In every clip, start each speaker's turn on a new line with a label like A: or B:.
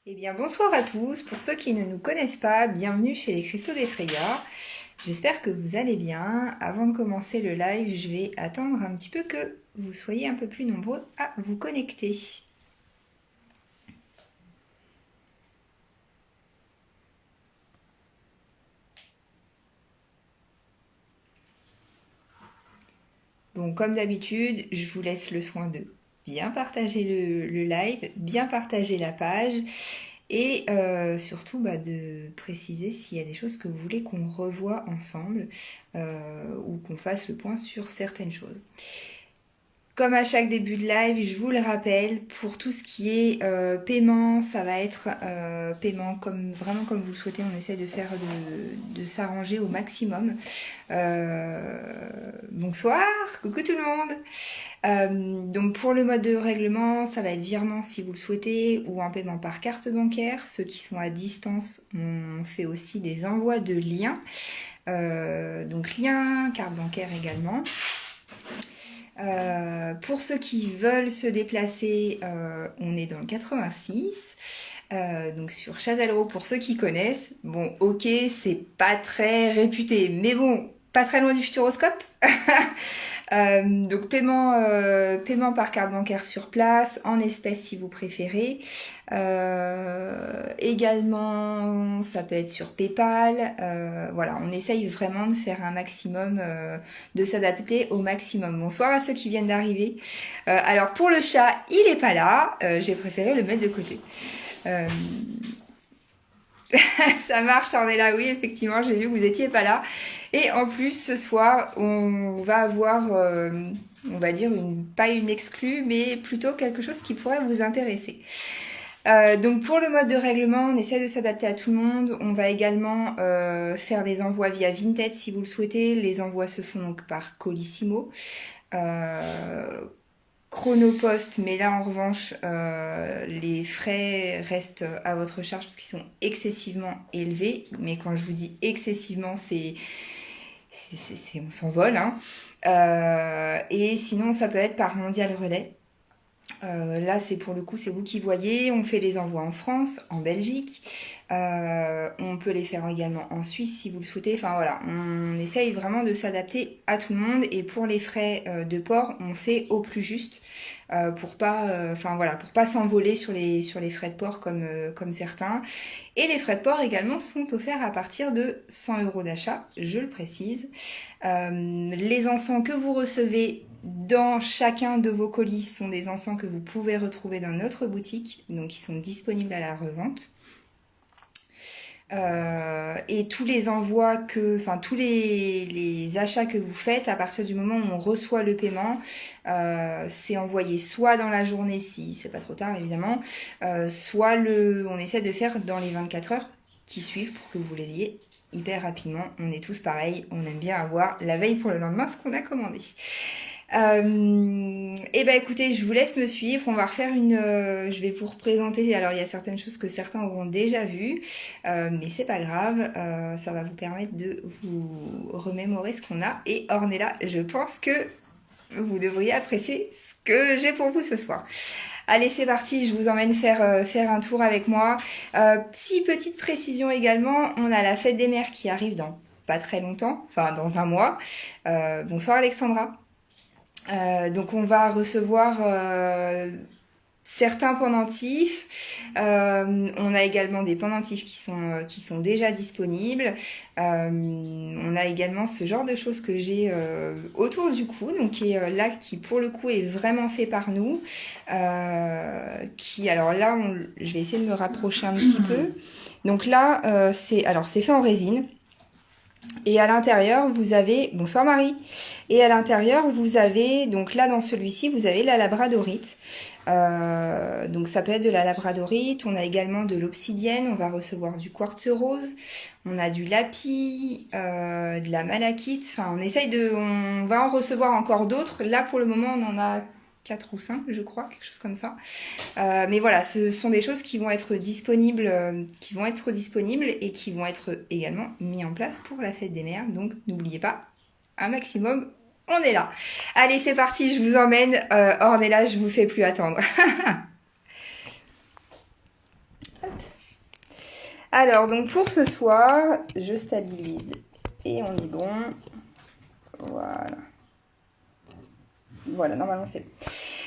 A: Eh bien, bonsoir à tous. Pour ceux qui ne nous connaissent pas, bienvenue chez les Cristaux d'Etrella. J'espère que vous allez bien. Avant de commencer le live, je vais attendre un petit peu que vous soyez un peu plus nombreux à vous connecter. Bon, comme d'habitude, je vous laisse le soin de bien partager le live, bien partager la page et surtout de préciser s'il y a des choses que vous voulez qu'on revoie ensemble ou qu'on fasse le point sur certaines choses. Comme à chaque début de live, je vous le rappelle, pour tout ce qui est paiement, ça va être paiement vraiment comme vous le souhaitez. On essaie de faire de s'arranger au maximum. Bonsoir, coucou tout le monde. Donc pour le mode de règlement, ça va être virement si vous le souhaitez ou un paiement par carte bancaire. Ceux qui sont à distance, on fait aussi des envois de liens. Donc liens, carte bancaire également. Pour ceux qui veulent se déplacer, on est dans le 86, donc sur Châtellerault pour ceux qui connaissent. Bon, ok, c'est pas très réputé, mais bon, pas très loin du Futuroscope. Donc paiement par carte bancaire sur place, en espèces si vous préférez. Également, ça peut être sur PayPal. Voilà, on essaye vraiment de faire un maximum, de s'adapter au maximum. Bonsoir à ceux qui viennent d'arriver. Alors pour le chat, il est pas là. J'ai préféré le mettre de côté. Ça marche, on est là, oui, effectivement, j'ai vu que vous étiez pas là. Et en plus, ce soir, on va avoir, on va dire, pas une exclue, mais plutôt quelque chose qui pourrait vous intéresser. Donc pour le mode de règlement, on essaie de s'adapter à tout le monde. On va également faire des envois via Vinted si vous le souhaitez. Les envois se font donc par Colissimo. Chronopost, mais là en revanche, les frais restent à votre charge parce qu'ils sont excessivement élevés. Mais quand je vous dis excessivement, on s'envole. Hein. Et sinon, ça peut être par Mondial Relais. Là, c'est pour le coup, c'est vous qui voyez. On fait les envois en France, en Belgique. On peut les faire également en Suisse si vous le souhaitez. Enfin voilà, on essaye vraiment de s'adapter à tout le monde. Et pour les frais de port, on fait au plus juste pour pas, pour pas s'envoler sur les frais de port comme certains. Et les frais de port également sont offerts à partir de 100 € d'achat, je le précise. Les encens que vous recevez dans chacun de vos colis sont des encens que vous pouvez retrouver dans notre boutique, donc ils sont disponibles à la revente. Et tous les envois tous les achats que vous faites, à partir du moment où on reçoit le paiement, c'est envoyé soit dans la journée si c'est pas trop tard évidemment, soit on essaie de faire dans les 24 heures qui suivent pour que vous les ayez hyper rapidement. On est tous pareils, on aime bien avoir la veille pour le lendemain ce qu'on a commandé. Et ben écoutez, je vous laisse me suivre. On va refaire je vais vous représenter. Alors il y a certaines choses que certains auront déjà vues, mais c'est pas grave. Ça va vous permettre de vous remémorer ce qu'on a. Et Ornella, je pense que vous devriez apprécier ce que j'ai pour vous ce soir. Allez, c'est parti, je vous emmène faire un tour avec moi. Petite précision également, on a la fête des mères qui arrive dans pas très longtemps, enfin dans un mois. Bonsoir Alexandra. Donc on va recevoir certains pendentifs. On a également des pendentifs qui sont déjà disponibles. On a également ce genre de choses que j'ai autour du cou, donc qui pour le coup est vraiment fait par nous. Alors là, je vais essayer de me rapprocher un petit peu. Donc là, c'est fait en résine. Et à l'intérieur, vous avez... Bonsoir Marie. Et à l'intérieur, vous avez... Donc là, dans celui-ci, vous avez la labradorite. Donc ça peut être de la labradorite. On a également de l'obsidienne. On va recevoir du quartz rose. On a du lapis, de la malachite. Enfin, on va en recevoir encore d'autres. Là, pour le moment, on en a 4 ou 5, je crois, quelque chose comme ça. Mais voilà, ce sont des choses qui vont être disponibles et qui vont être également mis en place pour la fête des mères. Donc n'oubliez pas, un maximum, on est là. Allez, c'est parti, je vous emmène. Ornella, je vous fais plus attendre. Hop. Alors, donc pour ce soir, je stabilise. Et on est bon. Voilà. Voilà, normalement c'est bon.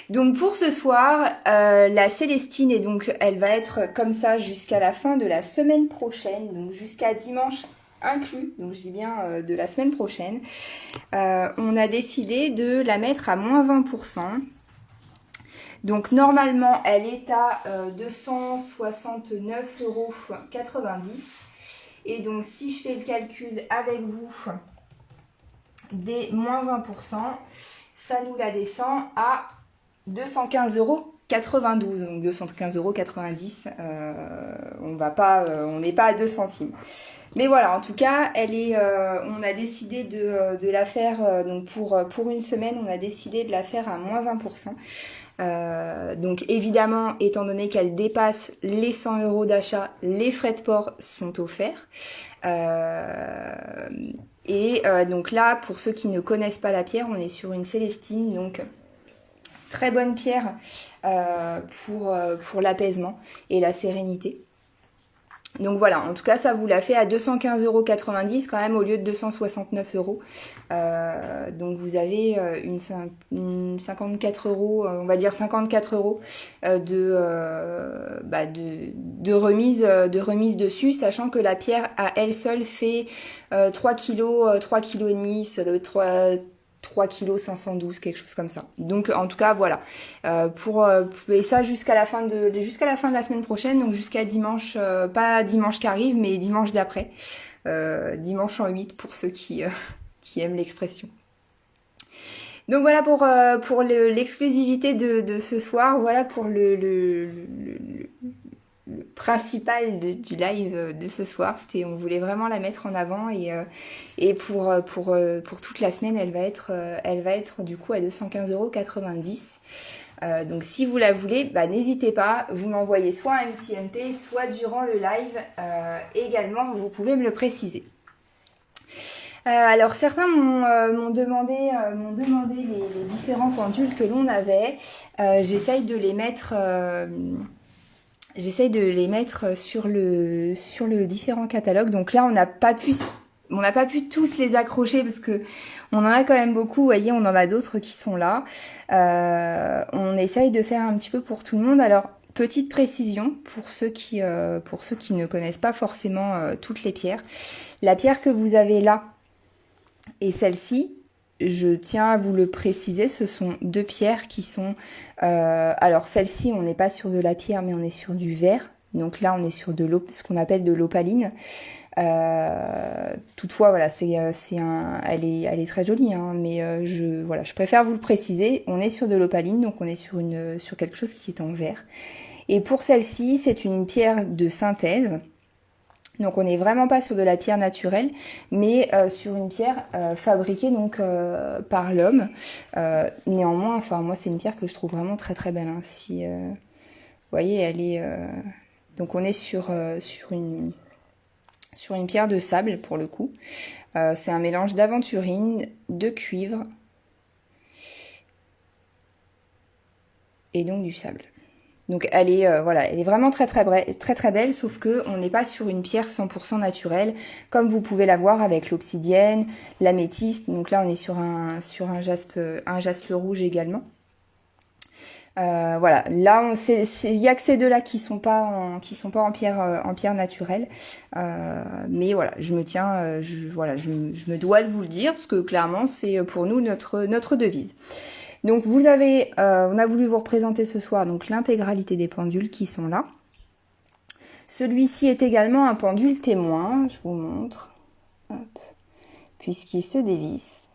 A: Donc pour ce soir, la Célestine, et donc elle va être comme ça jusqu'à la fin de la semaine prochaine, donc jusqu'à dimanche inclus, donc je dis bien de la semaine prochaine. On a décidé de la mettre à moins 20%. Donc normalement, elle est à 269,90 €. Et donc si je fais le calcul avec vous des moins 20%, ça nous la descend à 215,92 €. Donc 215,90 €. On n'est pas à 2 centimes. Mais voilà, en tout cas, on a décidé de la faire, donc pour une semaine, on a décidé de la faire à moins 20%. Donc évidemment, étant donné qu'elle dépasse les 100 € d'achat, les frais de port sont offerts. Donc là, pour ceux qui ne connaissent pas la pierre, on est sur une Célestine, donc très bonne pierre pour l'apaisement et la sérénité. Donc voilà, en tout cas, ça vous l'a fait à 215,90 € quand même au lieu de 269 €. Donc vous avez une 54 €, on va dire 54 € de remise dessus, sachant que la pierre à elle seule fait 3 kg, 3 kg et demi, ça doit être 3 kg 512, quelque chose comme ça. Donc en tout cas voilà, et ça jusqu'à la fin de la semaine prochaine, donc jusqu'à dimanche, pas dimanche qui arrive, mais dimanche d'après, dimanche en 8 pour ceux qui aiment l'expression. Donc voilà pour l'exclusivité de ce soir, voilà pour le principal du live de ce soir. On voulait vraiment la mettre en avant, et pour toute la semaine, elle va être du coup à 215,90 €. Donc si vous la voulez, n'hésitez pas, vous m'envoyez soit un petit MP, soit durant le live, également, vous pouvez me le préciser. Alors certains m'ont demandé les différents pendules que l'on avait. J'essaye de les mettre sur le différent catalogue. Donc là, on n'a pas pu tous les accrocher parce que on en a quand même beaucoup. Vous voyez, on en a d'autres qui sont là. On essaye de faire un petit peu pour tout le monde. Alors, petite précision pour ceux qui ne connaissent pas forcément toutes les pierres. La pierre que vous avez là et celle-ci, je tiens à vous le préciser, ce sont deux pierres qui sont... alors celle-ci, on n'est pas sur de la pierre, mais on est sur du verre. Donc là, on est sur ce qu'on appelle de l'opaline. Toutefois, voilà, elle est très jolie, hein, mais je préfère vous le préciser. On est sur de l'opaline, donc on est sur quelque chose qui est en verre. Et pour celle-ci, c'est une pierre de synthèse. Donc on n'est vraiment pas sur de la pierre naturelle, mais sur une pierre fabriquée donc par l'homme. Néanmoins, enfin moi c'est une pierre que je trouve vraiment très très belle. Hein. Vous voyez, elle est donc on est sur une pierre de sable pour le coup. C'est un mélange d'aventurine, de cuivre et donc du sable. Donc elle est vraiment très très très belle, sauf que on n'est pas sur une pierre 100% naturelle, comme vous pouvez la voir avec l'obsidienne, l'améthyste. Donc là on est sur un jaspe rouge également. Voilà, là il y a que ces deux-là qui sont pas en pierre naturelle, mais voilà, je me dois de vous le dire parce que clairement c'est pour nous notre devise. Donc on a voulu vous représenter ce soir donc l'intégralité des pendules qui sont là. Celui-ci est également un pendule témoin, je vous montre, puisqu'il se dévisse.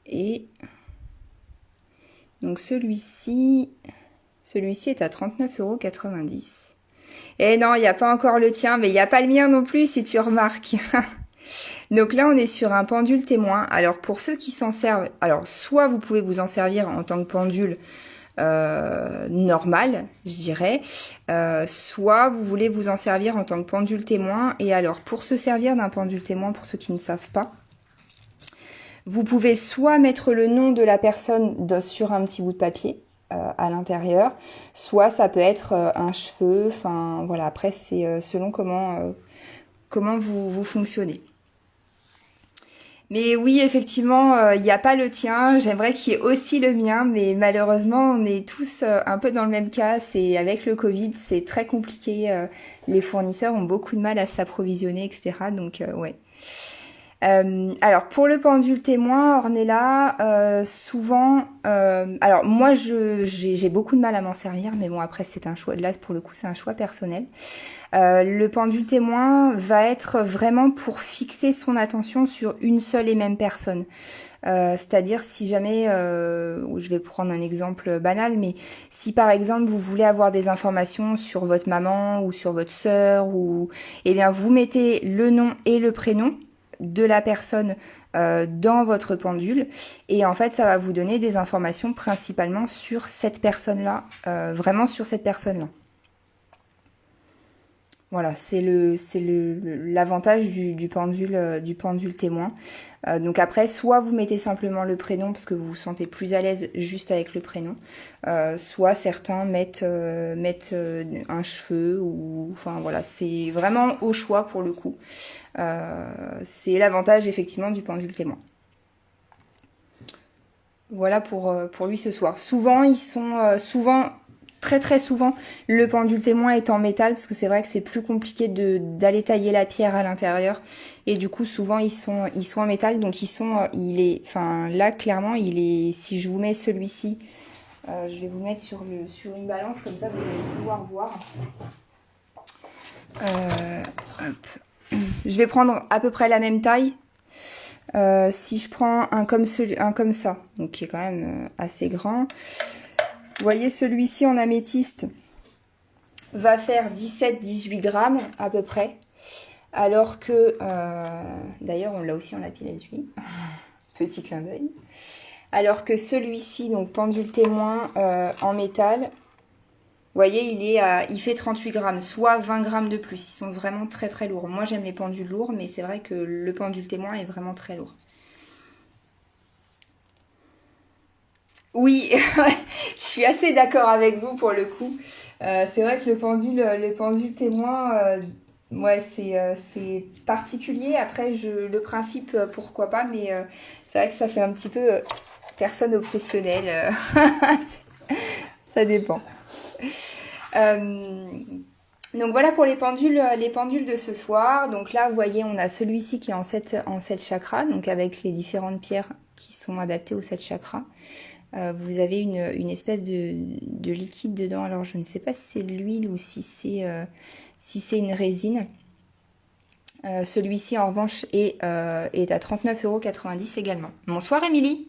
A: Et donc celui-ci est à 39,90 €. Et non, il n'y a pas encore le tien, mais il n'y a pas le mien non plus si tu remarques. Donc là, on est sur un pendule témoin. Alors pour ceux qui s'en servent, alors soit vous pouvez vous en servir en tant que pendule normal, je dirais, soit vous voulez vous en servir en tant que pendule témoin. Et alors pour se servir d'un pendule témoin, pour ceux qui ne savent pas, vous pouvez soit mettre le nom de la personne sur un petit bout de papier, à l'intérieur, soit ça peut être un cheveu, enfin voilà, après c'est selon comment vous fonctionnez. Mais oui, effectivement, il n'y a pas le tien. J'aimerais qu'il y ait aussi le mien, mais malheureusement, on est tous un peu dans le même cas. C'est avec le Covid, c'est très compliqué. Les fournisseurs ont beaucoup de mal à s'approvisionner, etc. Donc, ouais. Alors pour le pendule témoin, Ornella, souvent, alors moi j'ai beaucoup de mal à m'en servir, mais bon après c'est un choix. Là pour le coup c'est un choix personnel. Le pendule témoin va être vraiment pour fixer son attention sur une seule et même personne. C'est-à-dire si jamais, je vais prendre un exemple banal, mais si par exemple vous voulez avoir des informations sur votre maman ou sur votre sœur, ou eh bien vous mettez le nom et le prénom de la personne dans votre pendule, et en fait ça va vous donner des informations principalement sur cette personne-là, vraiment sur cette personne-là. Voilà, c'est l'avantage du pendule témoin. Donc après, soit vous mettez simplement le prénom parce que vous vous sentez plus à l'aise juste avec le prénom, soit certains mettent un cheveu, ou enfin voilà, c'est vraiment au choix pour le coup. C'est l'avantage effectivement du pendule témoin. Voilà pour lui ce soir. Souvent ils sont très souvent, le pendule témoin est en métal parce que c'est vrai que c'est plus compliqué d'aller tailler la pierre à l'intérieur, et du coup souvent ils sont en métal, donc enfin là clairement il est, si je vous mets celui-ci, je vais vous mettre sur une balance comme ça vous allez pouvoir voir. Hop. Je vais prendre à peu près la même taille. Si je prends un comme ça, donc qui est quand même assez grand. Vous voyez, celui-ci en améthyste va faire 17-18 grammes à peu près. Alors que, d'ailleurs on l'a aussi en lapis lazuli, petit clin d'œil. Alors que celui-ci, donc pendule témoin en métal, vous voyez, il fait 38 grammes, soit 20 grammes de plus. Ils sont vraiment très lourds. Moi j'aime les pendules lourds, mais c'est vrai que le pendule témoin est vraiment très lourd. Oui, je suis assez d'accord avec vous pour le coup. C'est vrai que le pendule témoin, ouais, c'est particulier. Après, le principe, pourquoi pas, mais c'est vrai que ça fait un petit peu personne obsessionnelle. Ça dépend. Donc voilà pour les pendules de ce soir. Donc là, vous voyez, on a celui-ci qui est en 7 chakras, donc avec les différentes pierres qui sont adaptées aux 7 chakras. Vous avez une espèce de liquide dedans. Alors je ne sais pas si c'est de l'huile ou si c'est une résine. Celui-ci en revanche est à 39,90 € également. Bonsoir Émilie.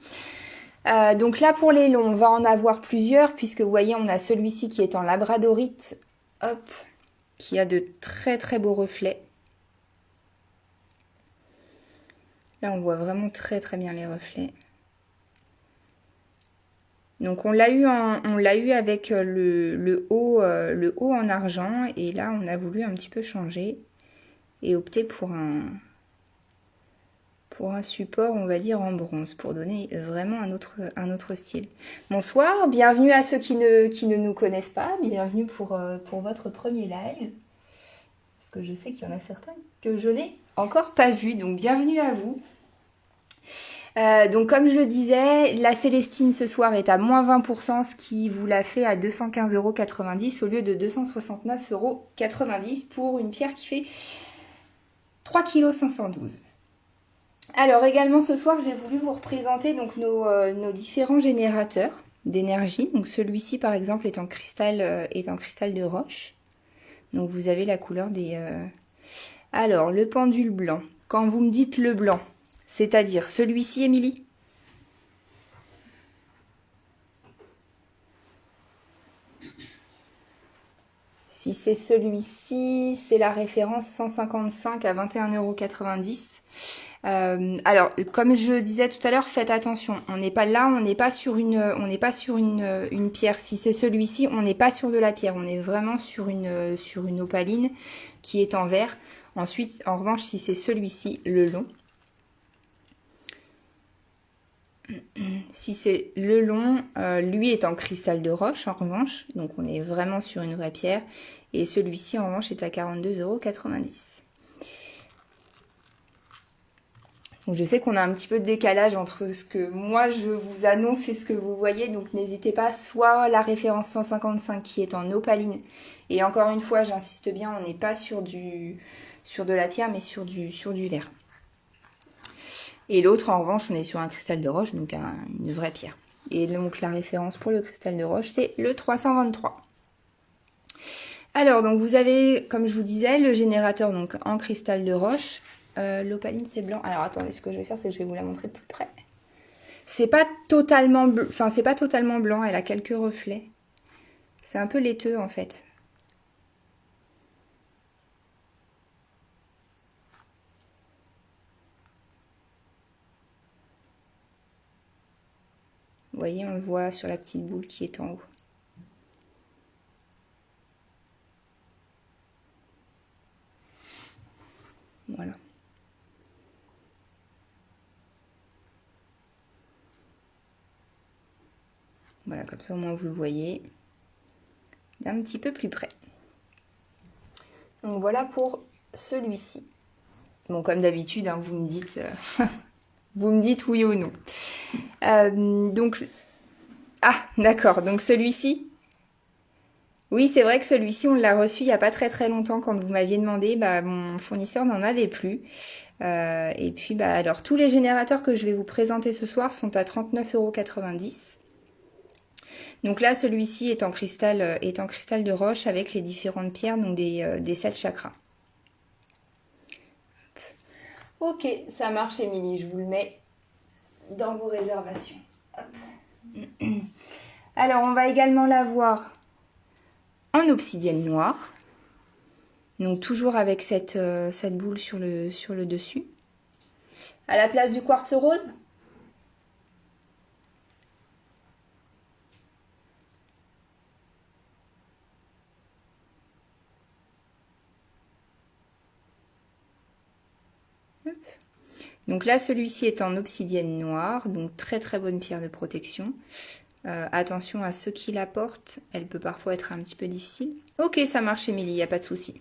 A: Donc là pour les longs, on va en avoir plusieurs, puisque vous voyez on a celui-ci qui est en labradorite, hop, qui a de très beaux reflets. Là on voit vraiment très bien les reflets. Donc on l'a eu avec le haut en argent, et là on a voulu un petit peu changer et opter pour un support, on va dire en bronze, pour donner vraiment un autre style. Bonsoir, bienvenue à ceux qui ne nous connaissent pas, bienvenue pour votre premier live, parce que je sais qu'il y en a certains que je n'ai encore pas vus, donc bienvenue à vous. Donc comme je le disais, la Célestine ce soir est à moins 20%, ce qui vous la fait à 215,90 € au lieu de 269,90 € pour une pierre qui fait 3,512 kg. Alors également ce soir, j'ai voulu vous représenter donc nos différents générateurs d'énergie. Donc celui-ci par exemple est en cristal de roche. Donc vous avez la couleur des... Alors le pendule blanc. Quand vous me dites le blanc, c'est-à-dire celui-ci, Émilie? Si c'est celui-ci, c'est la référence 155 à 21,90 €. Alors, comme je disais tout à l'heure, faites attention. On n'est pas sur une pierre. Si c'est celui-ci, on n'est pas sur de la pierre. On est vraiment sur une opaline qui est en verre. Ensuite, en revanche, si c'est celui-ci, le long, Si c'est le long, lui est en cristal de roche en revanche, donc on est vraiment sur une vraie pierre. Et celui-ci en revanche est à 42,90 €. Donc je sais qu'on a un petit peu de décalage entre ce que moi je vous annonce et ce que vous voyez, donc n'hésitez pas, soit la référence 155 qui est en opaline, et encore une fois j'insiste bien, on n'est pas sur de la pierre mais sur du verre. Et l'autre en revanche on est sur un cristal de roche, donc une vraie pierre. Et donc la référence pour le cristal de roche c'est le 323. Alors donc vous avez, comme je vous disais, le générateur donc en cristal de roche. L'opaline c'est blanc. Alors attendez, ce que je vais faire c'est que je vais vous la montrer de plus près. C'est pas totalement c'est pas totalement blanc, elle a quelques reflets. C'est un peu laiteux en fait. Vous voyez, on le voit sur la petite boule qui est en haut. Voilà. Voilà, comme ça au moins vous le voyez d'un petit peu plus près. Donc voilà pour celui-ci. Bon, comme d'habitude, hein, vous me dites oui ou non. Donc, ah, d'accord. Donc celui-ci. Oui, c'est vrai que celui-ci, on l'a reçu il n'y a pas très très longtemps quand vous m'aviez demandé. Bah, mon fournisseur n'en avait plus. Et puis, bah, alors, tous les générateurs que je vais vous présenter ce soir sont à 39,90 €. Donc là, celui-ci est en cristal de roche avec les différentes pierres, donc des 7 chakras. Ok, ça marche, Émilie. Je vous le mets dans vos réservations. Hop. Alors, on va également l'avoir en obsidienne noire. Donc, toujours avec cette boule sur le dessus. À la place du quartz rose. Donc là, celui-ci est en obsidienne noire, donc très très bonne pierre de protection. Attention à ceux qui la portent, elle peut parfois être un petit peu difficile. Ok, ça marche, Émilie, il n'y a pas de souci.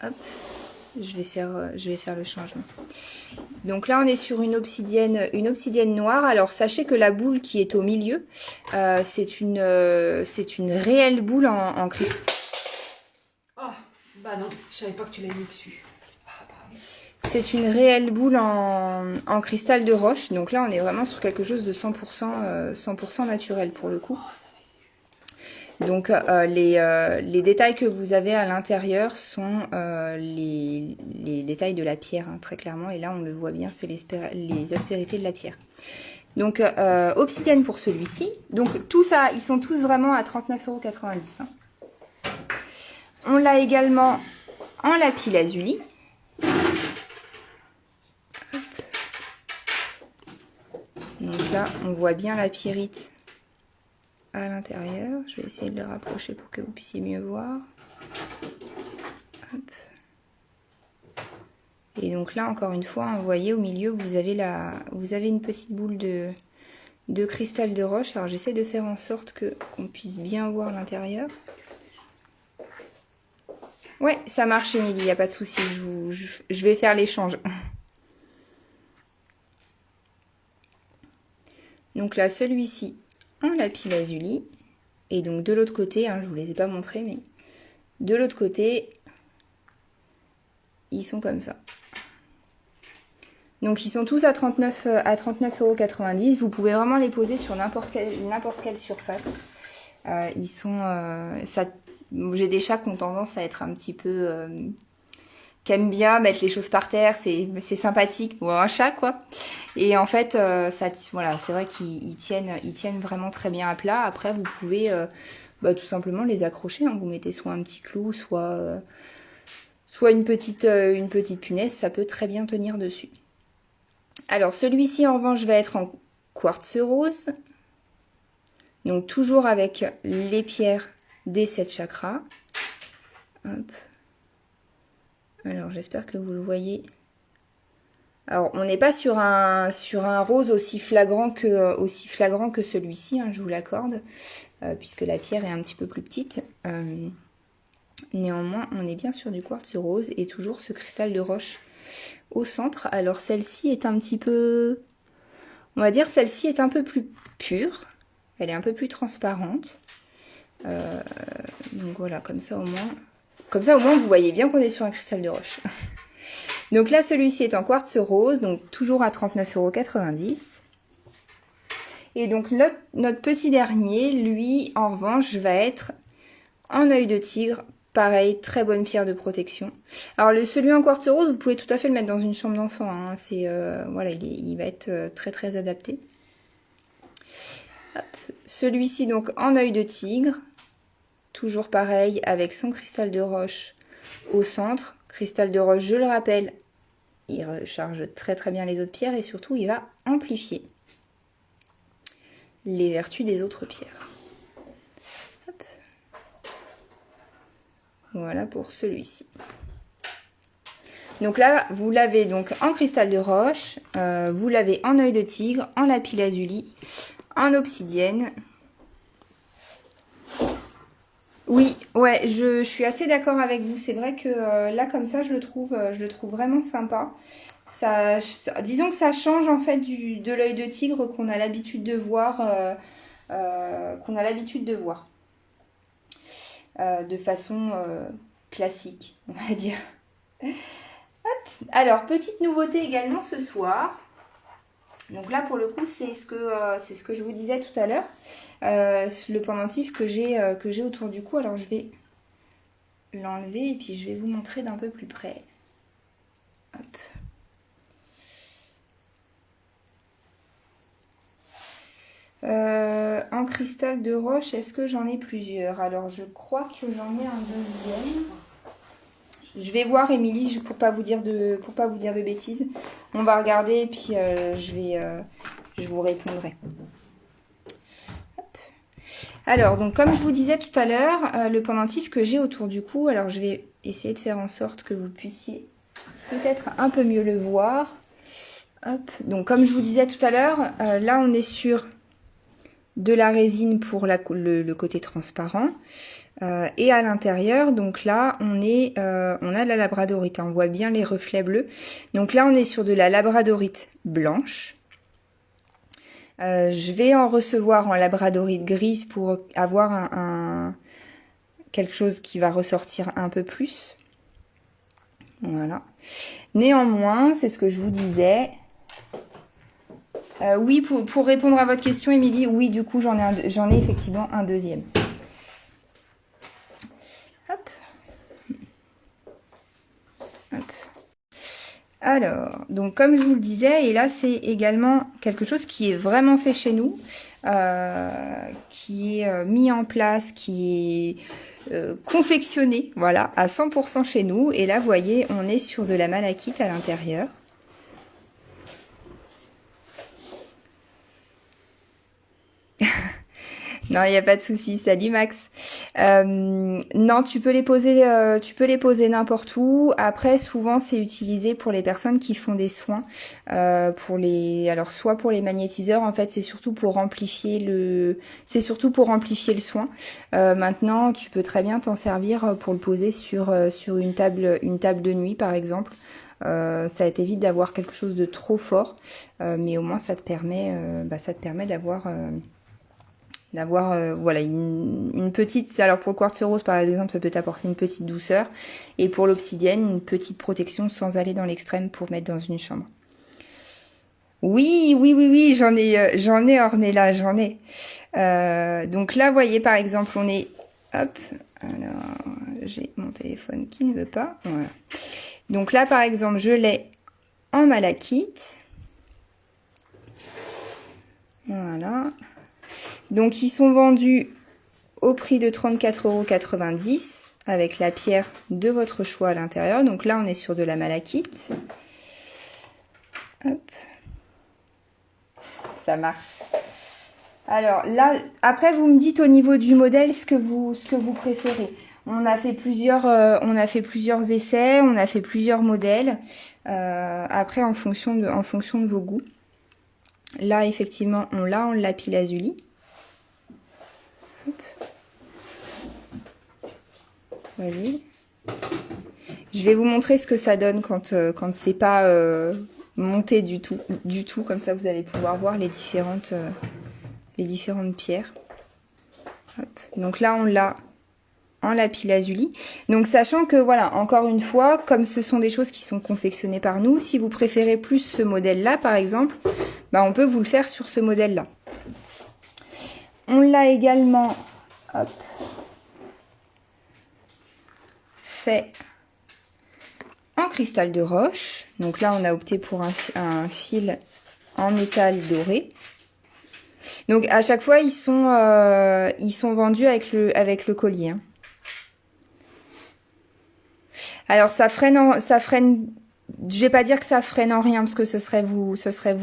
A: Hop, je vais faire le changement. Donc là, on est sur une obsidienne noire. Alors, sachez que la boule qui est au milieu, c'est une réelle boule en cristal.
B: Oh, bah non, je savais pas que tu l'avais mis dessus.
A: C'est une réelle boule en cristal de roche. Donc là, on est vraiment sur quelque chose de 100% naturel pour le coup. Donc les détails que vous avez à l'intérieur sont les détails de la pierre, hein, très clairement. Et là, on le voit bien, c'est les aspérités de la pierre. Donc obsidienne pour celui-ci. Donc tout ça, ils sont tous vraiment à 39,90 €. Hein. On l'a également en lapis lazuli. Donc là, on voit bien la pyrite à l'intérieur. Je vais essayer de le rapprocher pour que vous puissiez mieux voir. Hop. Et donc là, encore une fois, vous voyez au milieu, vous avez une petite boule de cristal de roche. Alors j'essaie de faire en sorte qu'on puisse bien voir l'intérieur. Ouais, ça marche, Émilie, il n'y a pas de souci. Je vais faire l'échange. Donc là, celui-ci en lapis lazuli. Et donc de l'autre côté, hein, je ne vous les ai pas montrés, mais de l'autre côté, ils sont comme ça. Donc ils sont tous à 39,90 €. Vous pouvez vraiment les poser sur n'importe quelle surface. Ils sont... j'ai des chats qui ont tendance à être un petit peu... qui aiment bien mettre les choses par terre, c'est sympathique pour un chat, quoi. Et en fait, voilà, c'est vrai qu'ils tiennent vraiment très bien à plat. Après, vous pouvez tout simplement les accrocher. Hein. Vous mettez soit un petit clou, soit une petite punaise. Ça peut très bien tenir dessus. Alors, celui-ci, en revanche, va être en quartz rose. Donc, toujours avec les pierres des 7 chakras. Hop. Alors, j'espère que vous le voyez Alors, on n'est pas sur un rose aussi flagrant que celui-ci, hein, je vous l'accorde, puisque la pierre est un petit peu plus petite. Néanmoins, on est bien sur du quartz rose et toujours ce cristal de roche au centre. Alors, celle-ci est un petit peu... On va dire celle-ci est un peu plus pure. Elle est un peu plus transparente. Donc voilà, comme ça au moins, vous voyez bien qu'on est sur un cristal de roche. Donc là, celui-ci est en quartz rose, donc toujours à 39,90 €. Et donc notre petit dernier, lui, en revanche, va être en œil de tigre. Pareil, très bonne pierre de protection. Alors celui en quartz rose, vous pouvez tout à fait le mettre dans une chambre d'enfant. Hein. Voilà, il va être très très adapté. Celui-ci donc en œil de tigre. Toujours pareil, avec son cristal de roche au centre. Cristal de roche, je le rappelle, il recharge très très bien les autres pierres et surtout il va amplifier les vertus des autres pierres. Hop. Voilà pour celui-ci. Donc là, vous l'avez donc en cristal de roche, vous l'avez en œil de tigre, en lapis lazuli, en obsidienne. Oui, ouais, je suis assez d'accord avec vous. C'est vrai que là, comme ça, je le trouve vraiment sympa. Disons que ça change en fait de l'œil de tigre qu'on a l'habitude de voir, de façon classique, on va dire. Hop. Alors, petite nouveauté également ce soir. Donc là, pour le coup, c'est ce que je vous disais tout à l'heure. Le pendentif que j'ai autour du cou. Alors, je vais l'enlever et puis je vais vous montrer d'un peu plus près. Hop. En cristal de roche, est-ce que j'en ai plusieurs? Alors, je crois que j'en ai un deuxième. Je vais voir, Émilie, pour pas vous dire de bêtises. On va regarder et puis je vous répondrai. Hop. Alors, donc comme je vous disais tout à l'heure, le pendentif que j'ai autour du cou, alors je vais essayer de faire en sorte que vous puissiez peut-être un peu mieux le voir. Hop. Donc comme je vous disais tout à l'heure, là on est sur de la résine pour le côté transparent. Et à l'intérieur, donc là, on a de la labradorite. On voit bien les reflets bleus. Donc là, on est sur de la labradorite blanche. Je vais en recevoir en labradorite grise pour avoir quelque chose qui va ressortir un peu plus. Voilà. Néanmoins, c'est ce que je vous disais. Oui, pour répondre à votre question, Émilie, oui, du coup, j'en ai effectivement un deuxième. Hop. Hop. Alors, donc comme je vous le disais, et là c'est également quelque chose qui est vraiment fait chez nous, qui est mis en place, qui est confectionné, voilà, à 100% chez nous. Et là, vous voyez, on est sur de la malachite à l'intérieur. Non, il n'y a pas de souci. Salut Max. Non, tu peux les poser n'importe où. Après, souvent, c'est utilisé pour les personnes qui font des soins. Alors, soit pour les magnétiseurs, en fait, c'est surtout pour amplifier le soin. Maintenant, tu peux très bien t'en servir pour le poser sur une table de nuit, par exemple. Ça t'évite d'avoir quelque chose de trop fort, mais au moins ça te permet d'avoir voilà une petite, alors pour le quartz rose par exemple, ça peut t'apporter une petite douceur, et pour l'obsidienne une petite protection sans aller dans l'extrême pour mettre dans une chambre. Oui, j'en ai Ornella, j'en ai. Donc là, vous voyez par exemple, on est, hop, alors j'ai mon téléphone qui ne veut pas, voilà. Donc là par exemple, je l'ai en malachite, voilà. Donc ils sont vendus au prix de 34,90 € avec la pierre de votre choix à l'intérieur. Donc là on est sur de la malachite. Hop. Ça marche. Alors là, après vous me dites au niveau du modèle ce que vous préférez. On a fait plusieurs essais, on a fait plusieurs modèles. Après en fonction de vos goûts. Là effectivement on lapis lazuli. Hop. Vas-y. Je vais vous montrer ce que ça donne quand c'est pas monté du tout. Comme ça vous allez pouvoir voir les différentes pierres. Hop. Donc là on l'a en lapis lazuli. Donc sachant que voilà, encore une fois, comme ce sont des choses qui sont confectionnées par nous, si vous préférez plus ce modèle-là par exemple, bah, on peut vous le faire sur ce modèle-là. On l'a également hop, fait en cristal de roche. Donc là on a opté pour un fil en métal doré. Donc à chaque fois ils sont vendus avec le collier. Hein. Alors ça freine, je vais pas dire que ça freine en rien parce que ce serait vous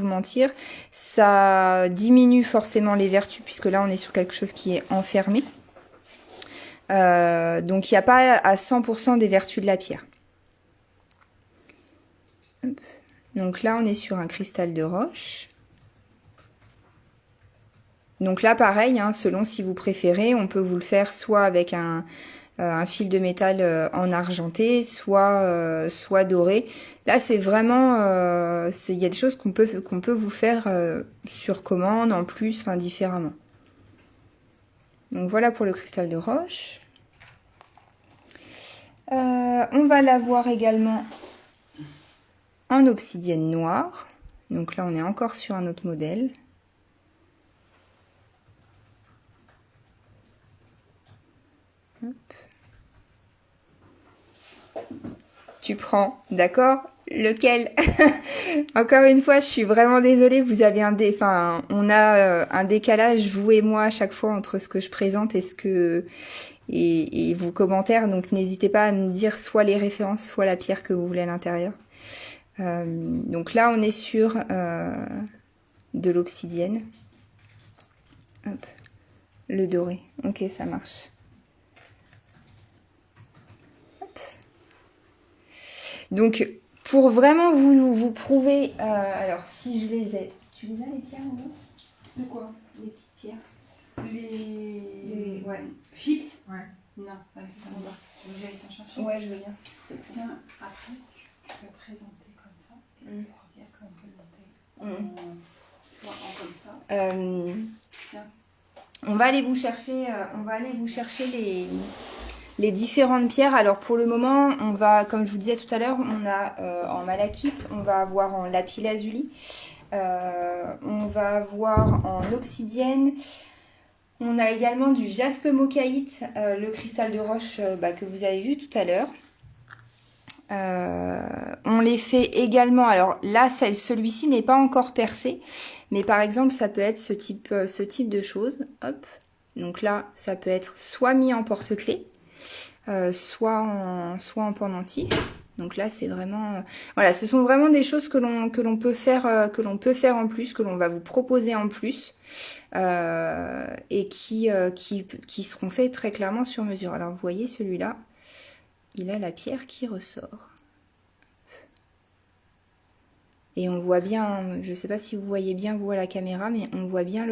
A: mentir. Ça diminue forcément les vertus puisque là on est sur quelque chose qui est enfermé. Donc il n'y a pas à 100% des vertus de la pierre. Hop. Donc là on est sur un cristal de roche. Donc là pareil, hein, selon si vous préférez, on peut vous le faire soit avec un fil de métal en argenté, soit doré. Là, c'est vraiment, il y a des choses qu'on peut vous faire sur commande, en plus, enfin différemment. Donc voilà pour le cristal de roche. On va l'avoir également en obsidienne noire. Donc là, on est encore sur un autre modèle. Hop. Tu prends, d'accord? Lequel? Encore une fois, je suis vraiment désolée, vous avez on a un décalage, vous et moi, à chaque fois, entre ce que je présente et vos commentaires, donc n'hésitez pas à me dire soit les références, soit la pierre que vous voulez à l'intérieur. Donc là, on est sur de l'obsidienne. Hop, le doré. Ok, ça marche. Donc, pour vraiment vous prouver... alors, si je les ai... Tu les as, les pierres, en haut?
B: De quoi?
A: Les petites pierres.
B: Ouais. Chips? Ouais. Non, elles sont en bas. Tu veux que j'aille t'en chercher?
A: Ouais, je veux bien. S'il te plaît.
B: Tiens, après, tu peux présenter comme ça pour dire qu'on peut monter comme ça. Tiens.
A: On va aller vous chercher, les différentes pierres. Alors pour le moment, on va, comme je vous disais tout à l'heure, on a en malachite, on va avoir en lapis lazuli, on va avoir en obsidienne, on a également du jaspe mocaïte, le cristal de roche que vous avez vu tout à l'heure. On les fait également, alors là celui-ci n'est pas encore percé, mais par exemple ça peut être ce type de choses. Hop. Donc là ça peut être soit mis en porte-clés, soit en pendentif. Donc là c'est vraiment voilà, ce sont vraiment des choses que l'on peut faire en plus, que l'on va vous proposer en plus, et qui seront faits très clairement sur mesure. Alors vous voyez celui-là, il a la pierre qui ressort. Et on voit bien, je ne sais pas si vous voyez bien vous à la caméra, mais on voit bien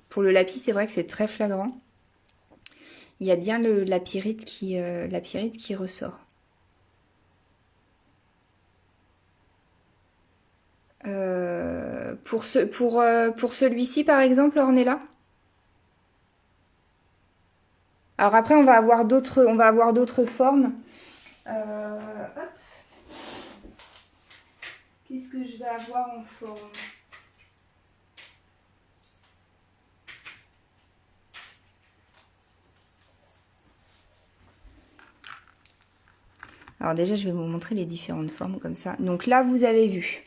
A: pour le lapis, c'est vrai que c'est très flagrant. Il y a bien la pyrite qui ressort. Pour celui-ci par exemple, Ornella. Alors après on va avoir d'autres formes. Hop. Qu'est-ce que je vais avoir en forme? Alors déjà, je vais vous montrer les différentes formes comme ça. Donc là, vous avez vu.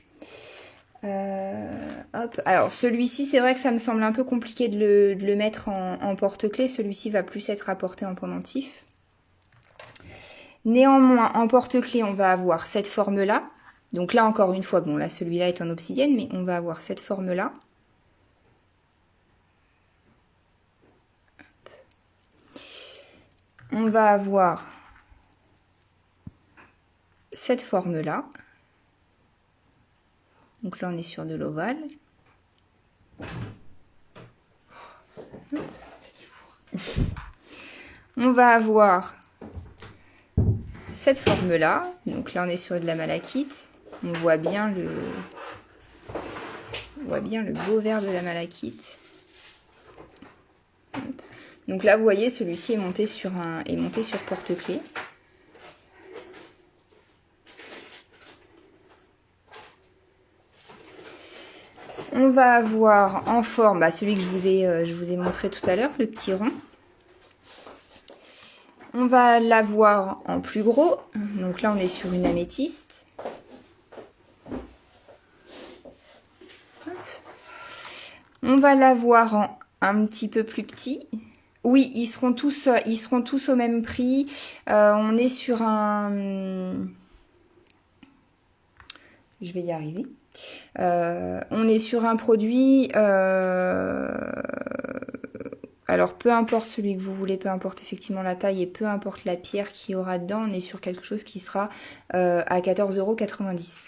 A: Hop. Alors celui-ci, c'est vrai que ça me semble un peu compliqué de le mettre en porte-clés. Celui-ci va plus être apporté en pendentif. Néanmoins, en porte-clés, on va avoir cette forme-là. Donc là, encore une fois, bon là, celui-là est en obsidienne, mais on va avoir cette forme-là. On va avoir cette forme-là. Donc là, on est sur de l'ovale. On va avoir cette forme-là. Donc là, on est sur de la malachite. On voit bien le beau vert de la malachite. Donc là, vous voyez, celui-ci est monté sur porte-clés. On va avoir en forme celui que je vous ai montré tout à l'heure, le petit rond. On va l'avoir en plus gros. Donc là, on est sur une améthyste. On va l'avoir en un petit peu plus petit. Oui, ils seront tous au même prix. On est sur un... Je vais y arriver. On est sur un produit... Alors, peu importe celui que vous voulez, peu importe effectivement la taille et peu importe la pierre qu'il y aura dedans, on est sur quelque chose qui sera à 14,90 €.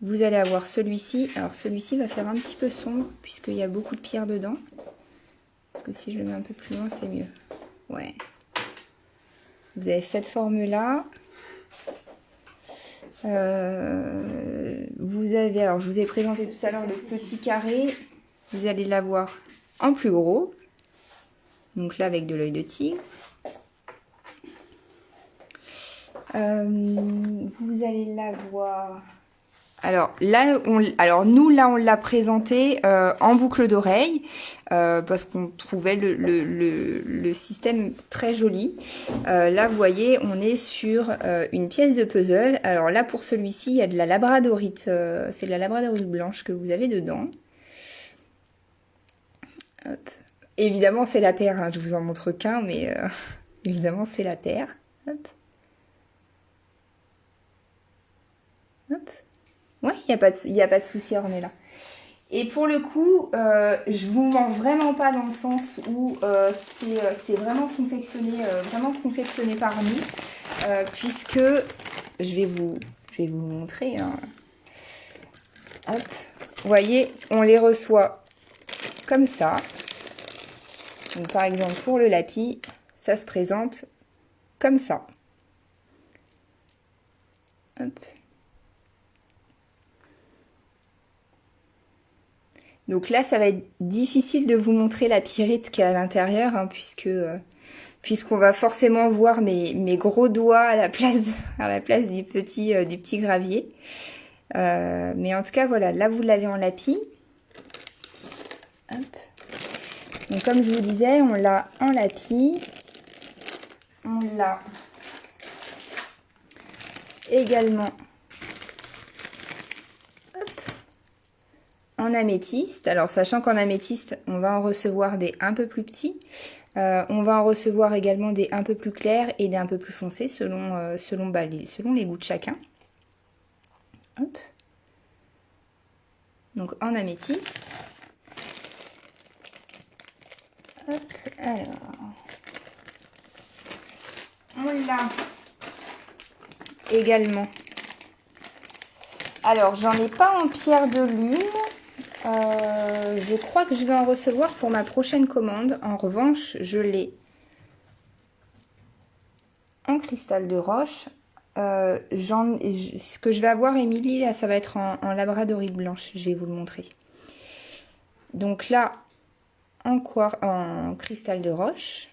A: Vous allez avoir celui-ci. Alors, celui-ci va faire un petit peu sombre puisqu'il y a beaucoup de pierres dedans. Parce que si je le mets un peu plus loin, c'est mieux. Ouais. Vous avez cette forme-là. Vous avez, alors je vous ai présenté tout à l'heure le petit carré. Vous allez l'avoir en plus gros. Donc là, avec de l'œil de tigre. Vous allez l'avoir... Alors là, nous là on l'a présenté en boucle d'oreille parce qu'on trouvait le système très joli. Là vous voyez, on est sur une pièce de puzzle. Alors là pour celui-ci, il y a de la labradorite, c'est de la labradorite blanche que vous avez dedans. Hop. Évidemment c'est la paire, hein, je vous en montre qu'un, mais évidemment c'est la paire. Hop. Hop. Ouais, il n'y a pas de souci, Ornella. Et pour le coup, je vous mens vraiment pas dans le sens où c'est vraiment confectionné par nous, puisque je vais vous montrer. Hein. Hop. Vous voyez, on les reçoit comme ça. Donc, par exemple, pour le lapis, ça se présente comme ça. Hop. Donc là, ça va être difficile de vous montrer la pyrite qui est à l'intérieur, hein, puisqu'on va forcément voir mes gros doigts à la place du petit gravier. Mais en tout cas, voilà, là vous l'avez en lapis. Hop. Donc comme je vous disais, on l'a en lapis. On l'a également en améthyste. Alors sachant qu'en améthyste, on va en recevoir des un peu plus petits. On va en recevoir également des un peu plus clairs et des un peu plus foncés selon les goûts de chacun. Hop. Donc en améthyste. Hop, alors. On l'a également. Alors j'en ai pas en pierre de lune. Je crois que je vais en recevoir pour ma prochaine commande. En revanche, je l'ai en cristal de roche. Ce que je vais avoir, Émilie, là, ça va être en labradorite blanche. Je vais vous le montrer. Donc là, en cristal de roche.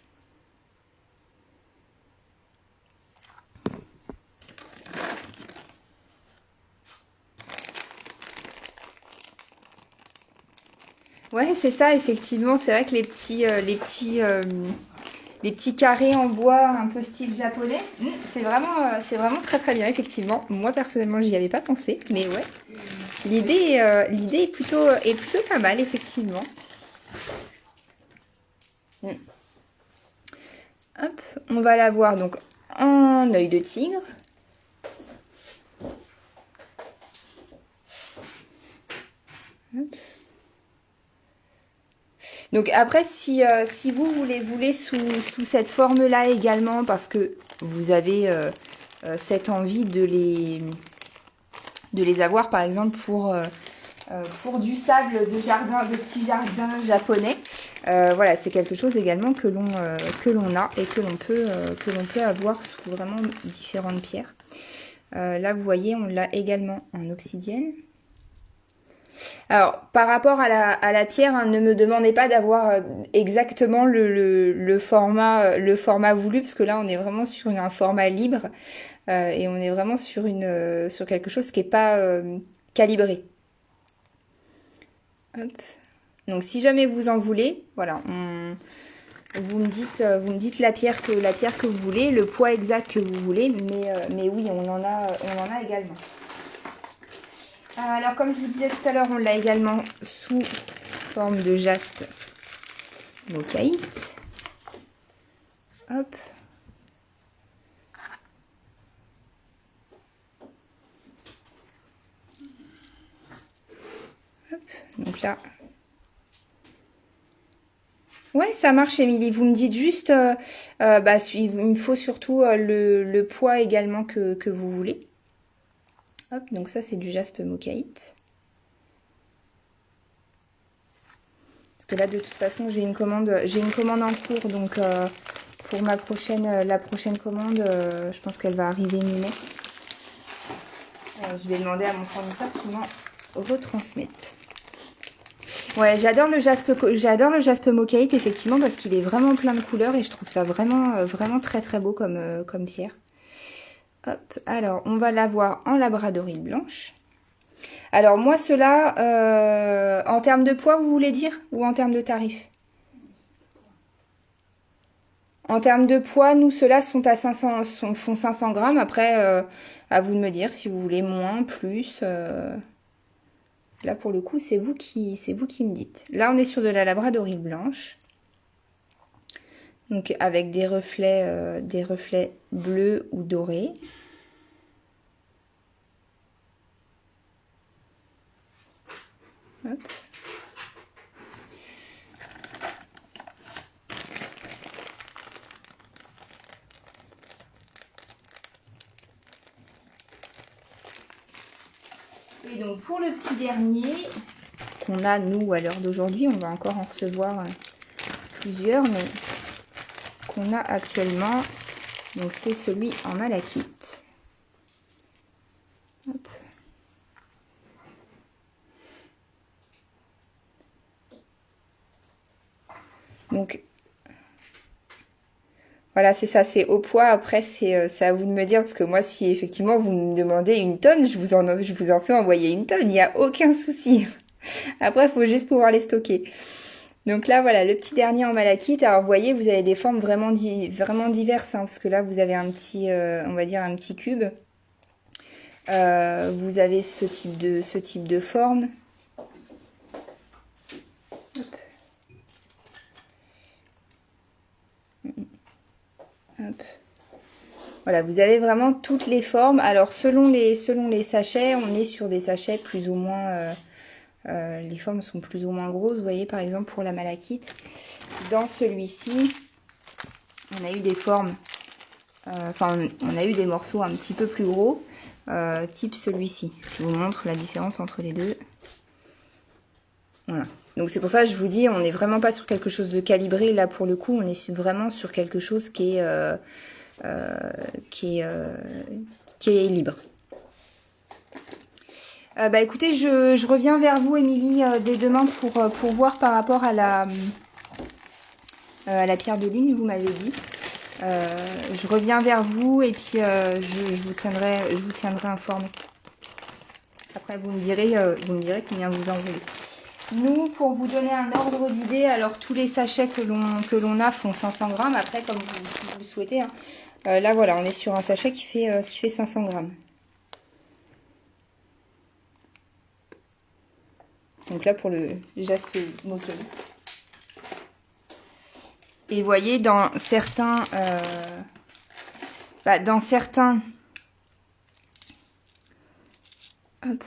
A: Ouais, c'est ça, effectivement. C'est vrai que les petits carrés en bois un peu style japonais, c'est vraiment très très bien, effectivement. Moi, personnellement, j'y avais pas pensé, mais ouais. L'idée est plutôt pas mal, effectivement. Hop, on va l'avoir donc en œil de tigre. Hop. Donc après, si vous les voulez sous cette forme-là également, parce que vous avez cette envie de les avoir, par exemple, pour du sable de jardin, de petits jardins japonais. Voilà, c'est quelque chose également que l'on a et que l'on peut avoir sous vraiment différentes pierres. Là, vous voyez, on l'a également en obsidienne. Alors, par rapport à la pierre, hein, ne me demandez pas d'avoir exactement le format voulu, parce que là, on est vraiment sur un format libre et on est vraiment sur quelque chose qui n'est pas calibré. Hop. Donc, si jamais vous en voulez, voilà, vous me dites la pierre que vous voulez, le poids exact que vous voulez, mais oui, on en a également. Alors, comme je vous disais tout à l'heure, on l'a également sous forme de jaspe mocaïte. Hop. Hop. Donc là. Ouais, ça marche, Émilie. Vous me dites juste, il me faut surtout le poids également que vous voulez. Hop, donc ça c'est du jaspe mocaïte. Parce que là de toute façon j'ai une commande en cours, donc pour la prochaine commande, je pense qu'elle va arriver mi-mai. Je vais demander à mon fournisseur qu'il m'en retransmette. Ouais, j'adore le jaspe mocaïte effectivement parce qu'il est vraiment plein de couleurs et je trouve ça vraiment très très beau comme pierre. Hop, alors on va l'avoir en labradorite blanche. Alors moi ceux-là, en termes de poids vous voulez dire ou en termes de tarif? En termes de poids, nous ceux-là sont à 500, font 500 grammes. Après, à vous de me dire si vous voulez moins, plus. Là pour le coup, c'est vous qui me dites. Là on est sur de la labradorite blanche. Donc avec des reflets bleus ou dorés. Hop. Et donc pour le petit dernier qu'on a nous à l'heure d'aujourd'hui, on va encore en recevoir plusieurs, mais qu'on a actuellement, donc c'est celui en malachite. Hop. Donc voilà, c'est ça, c'est au poids. Après, c'est à vous de me dire, parce que moi, si effectivement vous me demandez une tonne, je vous en fais envoyer une tonne, il n'y a aucun souci. Après, il faut juste pouvoir les stocker. Donc là, voilà, le petit dernier en malachite. Alors, vous voyez, vous avez des formes vraiment diverses, hein, parce que là, vous avez un petit, on va dire, un petit cube. Vous avez ce type de forme. Hop. Voilà, vous avez vraiment toutes les formes. Alors, selon les sachets, on est sur des sachets plus ou moins... les formes sont plus ou moins grosses. Vous voyez, par exemple, pour la malachite. Dans celui-ci, on a eu des formes... on a eu des morceaux un petit peu plus gros, type celui-ci. Je vous montre la différence entre les deux. Voilà. Donc c'est pour ça que je vous dis, on n'est vraiment pas sur quelque chose de calibré. Là, pour le coup, on est vraiment sur quelque chose qui est libre. Écoutez, je reviens vers vous, Émilie, dès demain pour voir par rapport à la pierre de lune, vous m'avez dit. Je reviens vers vous et puis je vous tiendrai informé. Après, vous me direz combien vous en voulez. Nous, pour vous donner un ordre d'idée, alors tous les sachets que l'on a font 500 grammes. Après, comme si vous le souhaitez, hein, là voilà, on est sur un sachet qui fait 500 grammes. Donc là, pour le jaspe mocaïte. Et vous voyez, dans certains... Hop.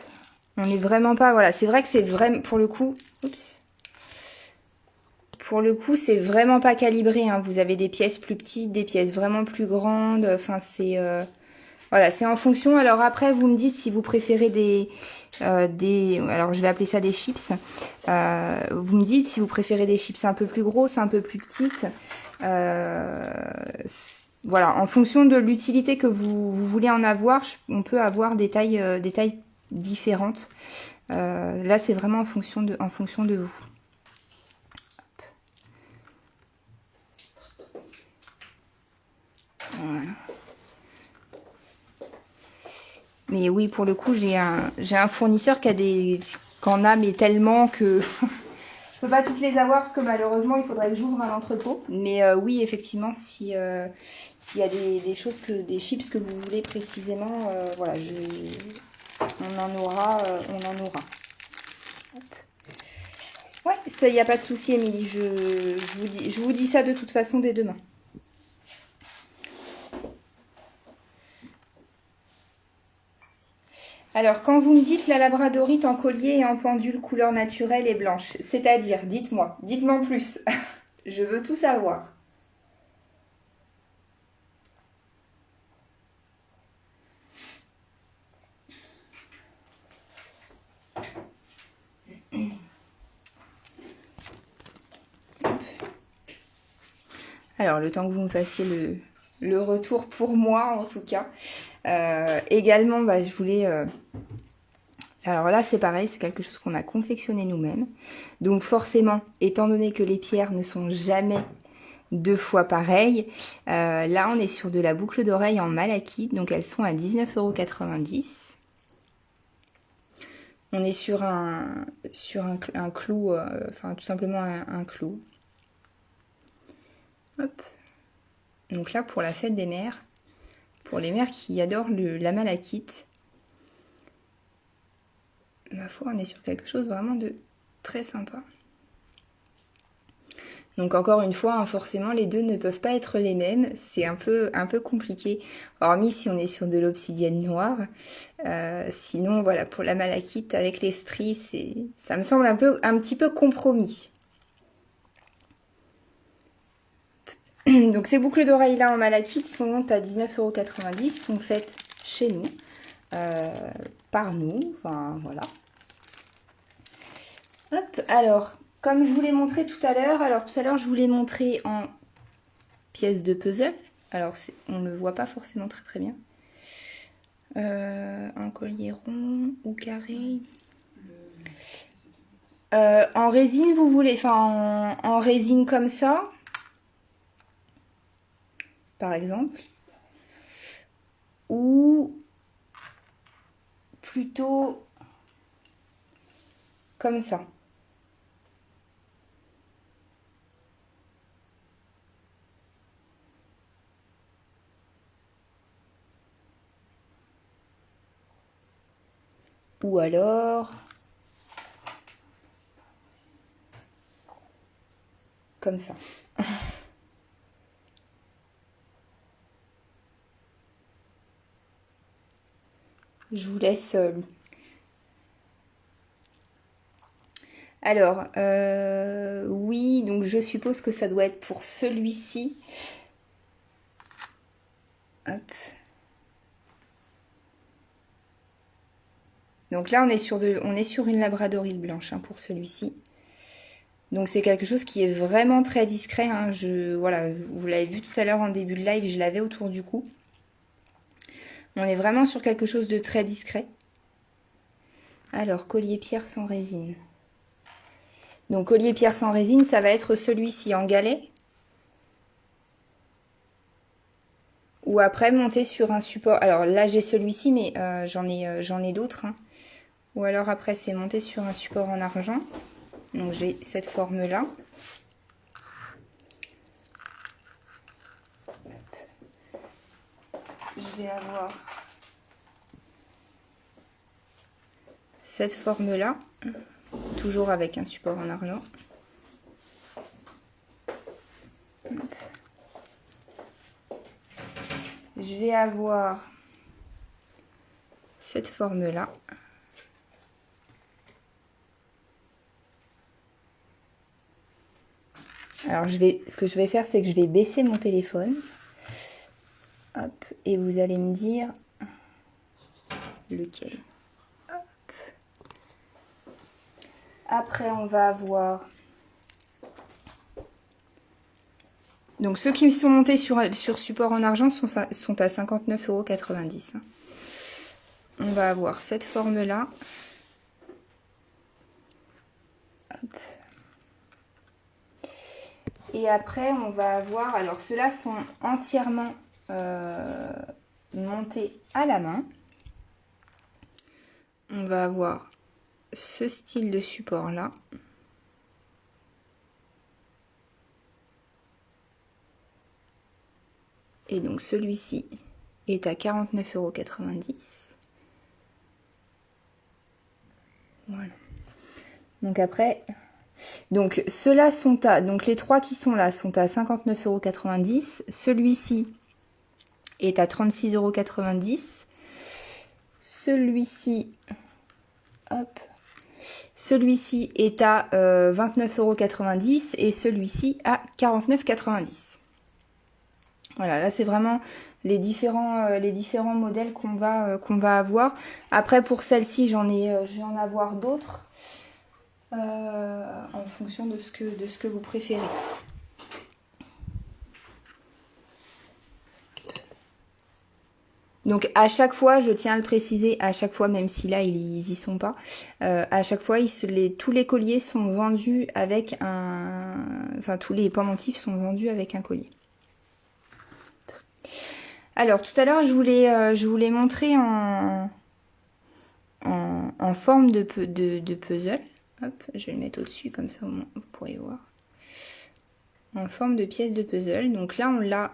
A: On n'est vraiment pas... Voilà, c'est vrai que c'est vraiment... Pour le coup... Oups. pour le coup, c'est vraiment pas calibré, hein. Vous avez des pièces plus petites, des pièces vraiment plus grandes. Enfin, c'est voilà, c'est en fonction. Alors après, vous me dites si vous préférez alors je vais appeler ça des chips. Vous me dites si vous préférez des chips un peu plus grosses, un peu plus petites. Voilà, en fonction de l'utilité que vous voulez en avoir, on peut avoir des tailles différentes. Là, c'est vraiment en fonction de vous. Voilà. Mais oui, pour le coup, j'ai un fournisseur qu'en a, mais tellement que je peux pas toutes les avoir parce que malheureusement, il faudrait que j'ouvre un entrepôt. Mais oui, effectivement, s'il y a des chips que vous voulez précisément, voilà, on en aura. Hop. Ouais, ça, il n'y a pas de souci, Émilie. Je vous dis ça de toute façon dès demain. Alors, quand vous me dites la labradorite en collier et en pendule couleur naturelle et blanche, c'est-à-dire, dites-moi en plus. Je veux tout savoir. Alors, le temps que vous me fassiez le retour pour moi, en tout cas. Également, bah, je voulais... Alors là, c'est pareil, c'est quelque chose qu'on a confectionné nous-mêmes. Donc forcément, étant donné que les pierres ne sont jamais deux fois pareilles, là, on est sur de la boucle d'oreille en malachite. Donc elles sont à 19,90 €. On est sur un clou, enfin tout simplement un clou. Hop. Donc là, pour la fête des mères, pour les mères qui adorent la malachite, ma foi, on est sur quelque chose vraiment de très sympa. Donc encore une fois, hein, forcément, les deux ne peuvent pas être les mêmes. C'est un peu compliqué, hormis si on est sur de l'obsidienne noire. Sinon, voilà, pour la malachite, avec les stries, ça me semble un petit peu compromis. Donc ces boucles d'oreilles là en malachite sont à 19,90 €, sont faites chez nous, par nous, enfin voilà. Hop, alors, comme je vous l'ai montré tout à l'heure, je vous l'ai montré en pièces de puzzle. Alors on ne le voit pas forcément très très bien. Un collier rond ou carré. En résine, vous voulez, enfin en résine comme ça, par exemple, ou plutôt comme ça. Ou alors comme ça. Je vous laisse. Alors, oui, donc je suppose que ça doit être pour celui-ci. Hop. Donc là, on est sur une labradorite blanche, hein, pour celui-ci. Donc c'est quelque chose qui est vraiment très discret, hein. Voilà, vous l'avez vu tout à l'heure en début de live, je l'avais autour du cou. On est vraiment sur quelque chose de très discret. Alors, collier pierre sans résine. Donc collier pierre sans résine, ça va être celui-ci en galet. Ou après monter sur un support. Alors là j'ai celui-ci, mais j'en ai d'autres, hein. Ou alors après c'est monter sur un support en argent. Donc j'ai cette forme là. Je vais avoir cette forme là, toujours avec un support en argent. Je vais avoir cette forme là. Alors ce que je vais faire, c'est que je vais baisser mon téléphone. Hop, et vous allez me dire lequel. Hop. Après, on va avoir... Donc ceux qui sont montés sur support en argent sont à 59,90 €. On va avoir cette forme-là. Et après, on va avoir... Alors, ceux-là sont entièrement montés à la main. On va avoir ce style de support-là. Et donc, celui-ci est à 49,90 €. Voilà. Donc après... Donc ceux-là sont à... Donc les trois qui sont là sont à 59,90 €. Celui-ci est à 36,90 €. Celui-ci... Hop. Celui-ci est à 29,90 € et celui-ci à 49,90 €. Voilà, là c'est vraiment les différents modèles qu'on va avoir. Après pour celle-ci, je vais en avoir d'autres. En fonction de ce que vous préférez. Donc à chaque fois, je tiens à le préciser, à chaque fois, même si là ils y sont pas, à chaque fois tous les colliers sont vendus avec enfin tous les pendentifs sont vendus avec un collier. Alors tout à l'heure je voulais montrer en forme de puzzle. Hop, je vais le mettre au-dessus, comme ça au moins vous pourrez voir. En forme de pièce de puzzle. Donc là, on l'a,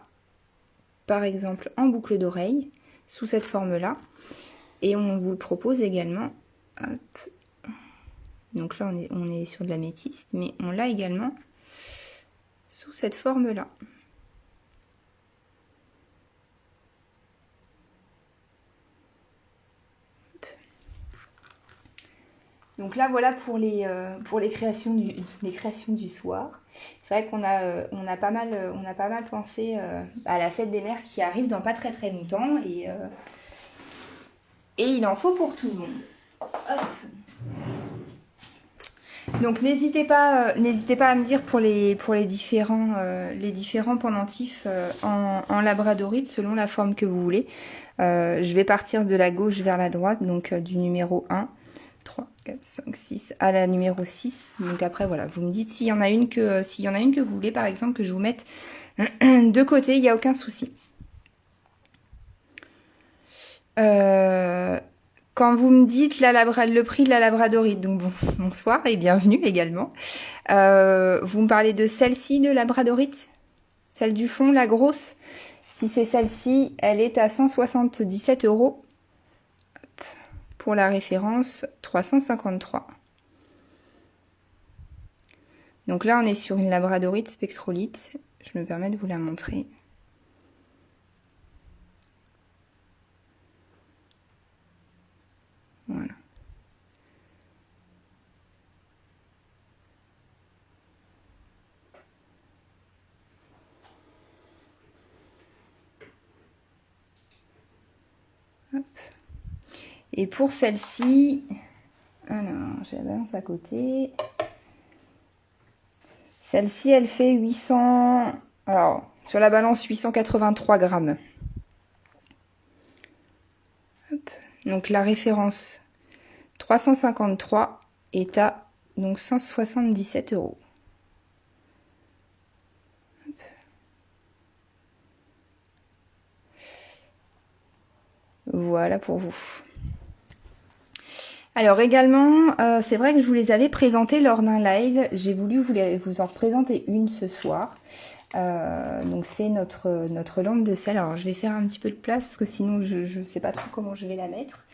A: par exemple, en boucle d'oreille, sous cette forme-là. Et on vous le propose également. Hop. Donc là, on est sur de l'améthyste, mais on l'a également sous cette forme-là. Donc là, voilà pour les créations du soir. C'est vrai qu'on a pas mal pensé à la fête des mères qui arrive dans pas très très longtemps. Et il en faut pour tout le monde. Hop. Donc n'hésitez pas à me dire pour les différents pendentifs en labradorite selon la forme que vous voulez. Je vais partir de la gauche vers la droite, donc du numéro 1. 3, 4, 5, 6 à la numéro 6. Donc après voilà, vous me dites s'il y en a une que vous voulez par exemple que je vous mette de côté, il n'y a aucun souci. Quand vous me dites le prix de la labradorite, donc bonsoir et bienvenue également. Vous me parlez de celle-ci de labradorite, celle du fond, la grosse. Si c'est celle-ci, elle est à 177 €. Pour la référence, 353. Donc là, on est sur une labradorite spectrolite. Je me permets de vous la montrer. Voilà. Hop. Et pour celle-ci, alors j'ai la balance à côté. Celle-ci, elle fait 800... Alors, sur la balance, 883 grammes. Hop. Donc la référence 353 est à donc 177 €. Voilà pour vous. Alors également, c'est vrai que je vous les avais présentés lors d'un live. J'ai voulu vous en représenter une ce soir. Donc c'est notre lampe de sel. Alors je vais faire un petit peu de place parce que sinon je ne sais pas trop comment je vais la mettre.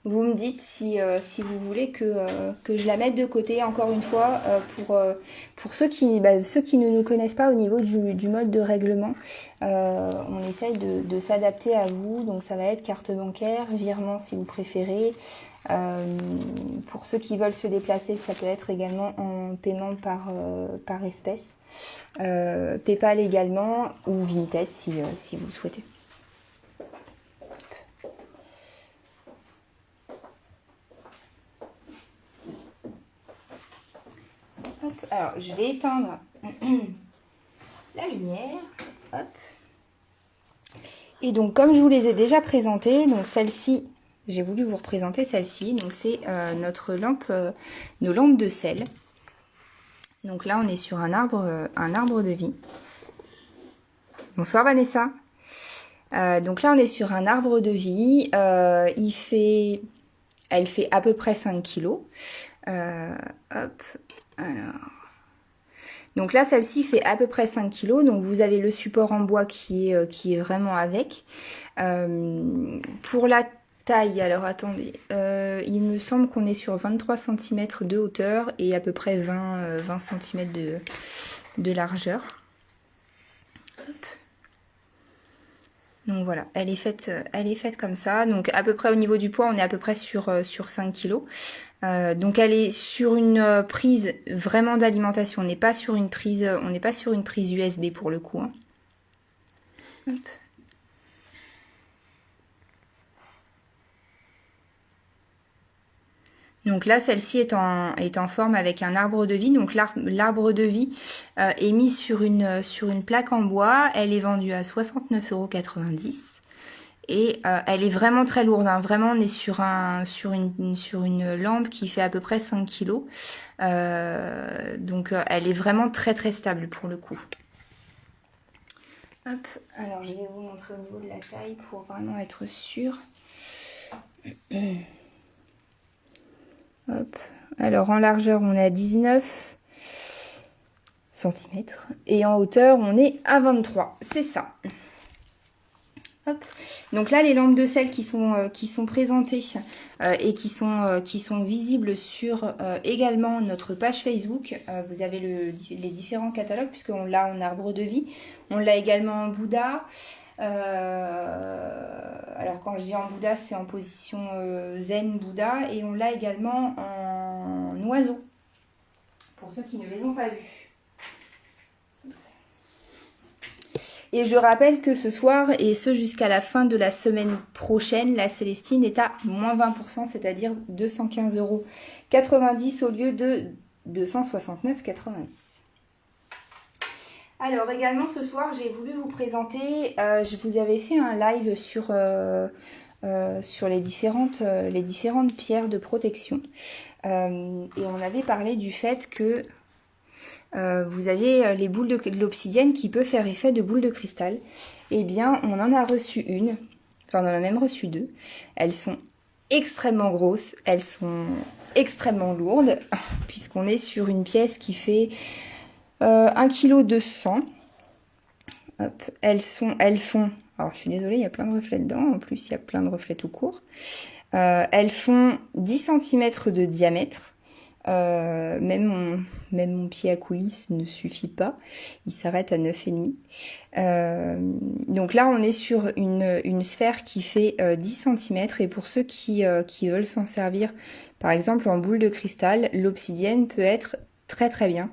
A: Vous me dites si vous voulez que je la mette de côté encore une fois pour ceux qui ne nous connaissent pas au niveau du mode de règlement. On essaye de s'adapter à vous, donc ça va être carte bancaire, virement si vous préférez, Pour ceux qui veulent se déplacer, ça peut être également en paiement par espèce. PayPal également ou Vinted si vous le souhaitez. Hop, alors je vais éteindre la lumière. Hop. Et donc comme je vous les ai déjà présentées, donc celle-ci, j'ai voulu vous représenter celle-ci. Donc c'est notre lampe, nos lampes de sel. Donc là on est sur un arbre de vie. Bonsoir Vanessa. Donc là on est sur un arbre de vie. Elle fait à peu près 5 kilos. Hop, alors. Donc là, celle-ci fait à peu près 5 kg. Donc vous avez le support en bois qui est vraiment avec. Pour la taille, alors attendez, il me semble qu'on est sur 23 cm de hauteur et à peu près 20 cm de largeur. Hop. Donc voilà, elle est faite comme ça. Donc à peu près au niveau du poids, on est à peu près sur 5 kg. Donc elle est sur une prise vraiment d'alimentation. On n'est pas sur une prise USB pour le coup. Hein. Hop. Donc là, celle-ci est en forme avec un arbre de vie. Donc l'arbre de vie est mis sur une plaque en bois. Elle est vendue à 69,90 €. Et elle est vraiment très lourde. Hein. Vraiment, on est sur une lampe qui fait à peu près 5 kg. Donc elle est vraiment très très stable pour le coup. Hop, alors je vais vous montrer au niveau de la taille pour vraiment être sûre. Hop. Alors en largeur on est à 19 cm et en hauteur on est à 23, c'est ça. Hop. Donc là les lampes de sel qui sont présentées et qui sont visibles sur également notre page Facebook. Vous avez les différents catalogues puisqu'on l'a en arbre de vie, on l'a également en Bouddha. Alors quand je dis en Bouddha, c'est en position zen Bouddha, et on l'a également en oiseau pour ceux qui ne les ont pas vus. Et je rappelle que ce soir et ce jusqu'à la fin de la semaine prochaine, la Célestine est à moins 20%, c'est-à-dire 215,90 € au lieu de 269,90 €. Alors également ce soir j'ai voulu vous présenter, je vous avais fait un live sur les différentes pierres de protection et on avait parlé du fait que vous avez les boules de l'obsidienne qui peut faire effet de boules de cristal. Eh bien on en a reçu une, enfin on en a même reçu deux. Elles sont extrêmement grosses, elles sont extrêmement lourdes puisqu'on est sur une pièce qui fait 1,2 kg. Hop, elles font, alors je suis désolée, il y a plein de reflets dedans, en plus il y a plein de reflets tout court. Elles font 10 cm de diamètre. Même mon pied à coulisse ne suffit pas, il s'arrête à 9,5. Donc là on est sur une sphère qui fait 10 cm, et pour ceux qui veulent s'en servir par exemple en boule de cristal, l'obsidienne peut être très très bien.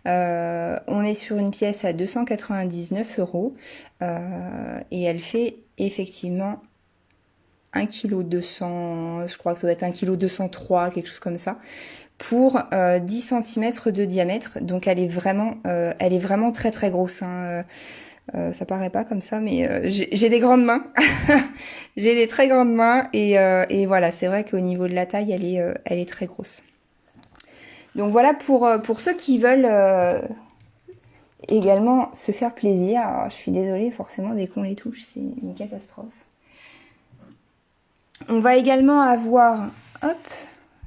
A: On est sur une pièce à 299 € et elle fait effectivement 1,2 kg, je crois que ça doit être 1,203 kg, quelque chose comme ça, pour 10 cm de diamètre. Donc elle est vraiment très très grosse. Hein. Ça paraît pas comme ça, mais j'ai des grandes mains. J'ai des très grandes mains et voilà, c'est vrai qu'au niveau de la taille, elle est très grosse. Donc voilà pour ceux qui veulent également se faire plaisir. Alors, je suis désolée, forcément, dès qu'on les touche, c'est une catastrophe. On va également avoir, hop,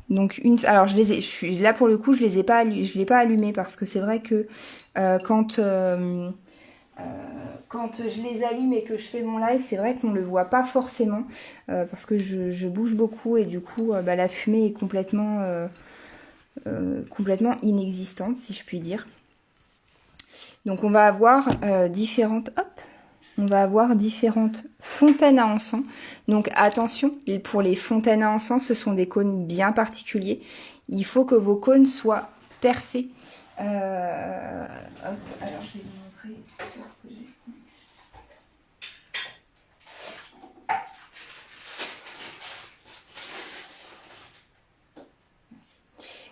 A: donc alors je suis là pour le coup, je l'ai pas allumé parce que c'est vrai que quand je les allume et que je fais mon live, c'est vrai qu'on le voit pas forcément parce que je bouge beaucoup et du coup la fumée est complètement inexistante, si je puis dire. Donc on va avoir différentes, hop, on va avoir différentes fontaines à encens. Donc attention, pour les fontaines à encens, ce sont des cônes bien particuliers. Il faut que vos cônes soient percés. Hop, alors je vais vous montrer ce que j'ai.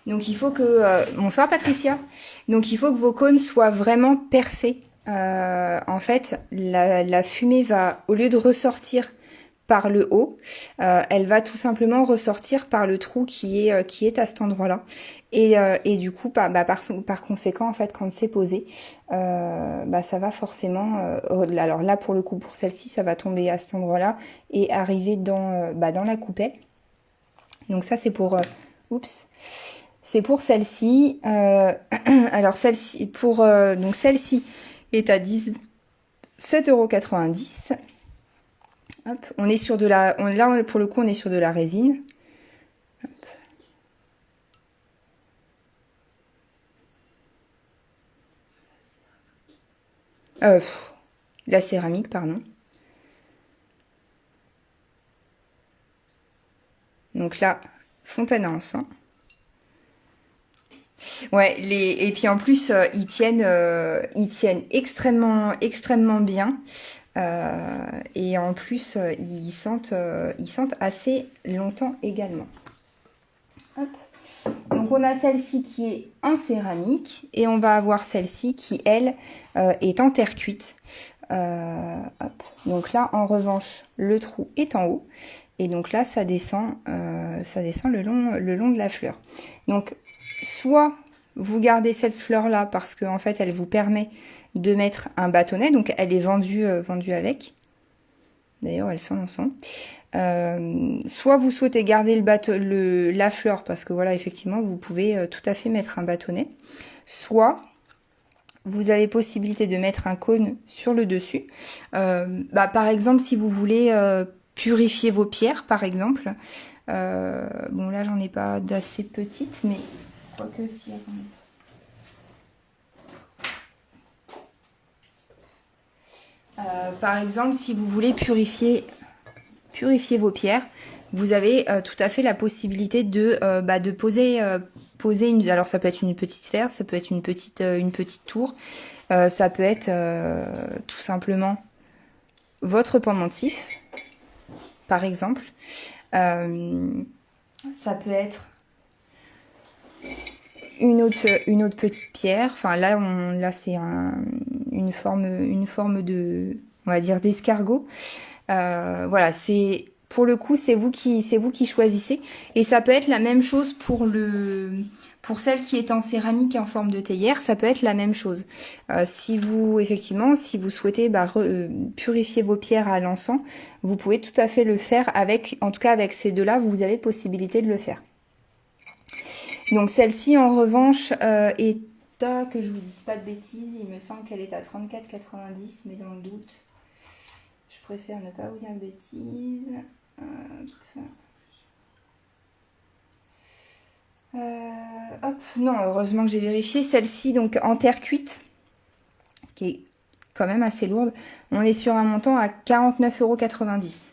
A: Donc il faut que... bonsoir Patricia. Donc il faut que vos cônes soient vraiment percés. En fait, la fumée va, au lieu de ressortir par le haut, elle va tout simplement ressortir par le trou qui est à cet endroit-là. Et du coup, par conséquent, en fait, quand c'est posé, ça va forcément... alors là, pour le coup, pour celle-ci, ça va tomber à cet endroit-là et arriver dans la coupelle. Donc ça, c'est pour... oups. C'est pour celle-ci. Alors celle-ci, donc celle-ci est à 17,90 €. Hop, on est sur de la, là pour le coup on est sur de la résine. La céramique, pardon. Donc là, fontaine à encens. Ouais, et puis en plus ils tiennent extrêmement bien. Et en plus ils sentent assez longtemps également. Hop. Donc on a celle-ci qui est en céramique et on va avoir celle-ci qui elle est en terre cuite. Hop. Donc là en revanche le trou est en haut et donc là ça descend le long de la fleur. Donc soit vous gardez cette fleur là parce qu'en fait elle vous permet de mettre un bâtonnet, donc elle est vendue avec. D'ailleurs elle sent l'encens. Soit vous souhaitez garder la fleur parce que voilà effectivement vous pouvez tout à fait mettre un bâtonnet. Soit vous avez possibilité de mettre un cône sur le dessus. Par exemple si vous voulez purifier vos pierres par exemple. Bon là j'en ai pas d'assez petites mais quoique si, attendez. Par exemple, si vous voulez purifier vos pierres, vous avez tout à fait la possibilité de poser une. Alors ça peut être une petite sphère, ça peut être une petite tour, ça peut être tout simplement votre pendentif, par exemple. Ça peut être une autre petite pierre. Enfin là c'est une forme de, on va dire, d'escargot. Voilà, c'est pour le coup c'est vous qui choisissez et ça peut être la même chose pour celle qui est en céramique en forme de théière, ça peut être la même chose. Si vous souhaitez purifier vos pierres à l'encens, vous pouvez tout à fait le faire en tout cas avec ces deux-là, vous avez possibilité de le faire. Donc celle-ci en revanche est à, que je vous dise pas de bêtises, il me semble qu'elle est à 34,90 mais dans le doute, je préfère ne pas vous dire de bêtises. Non, heureusement que j'ai vérifié. Celle-ci, donc en terre cuite, qui est quand même assez lourde, on est sur un montant à 49,90 €.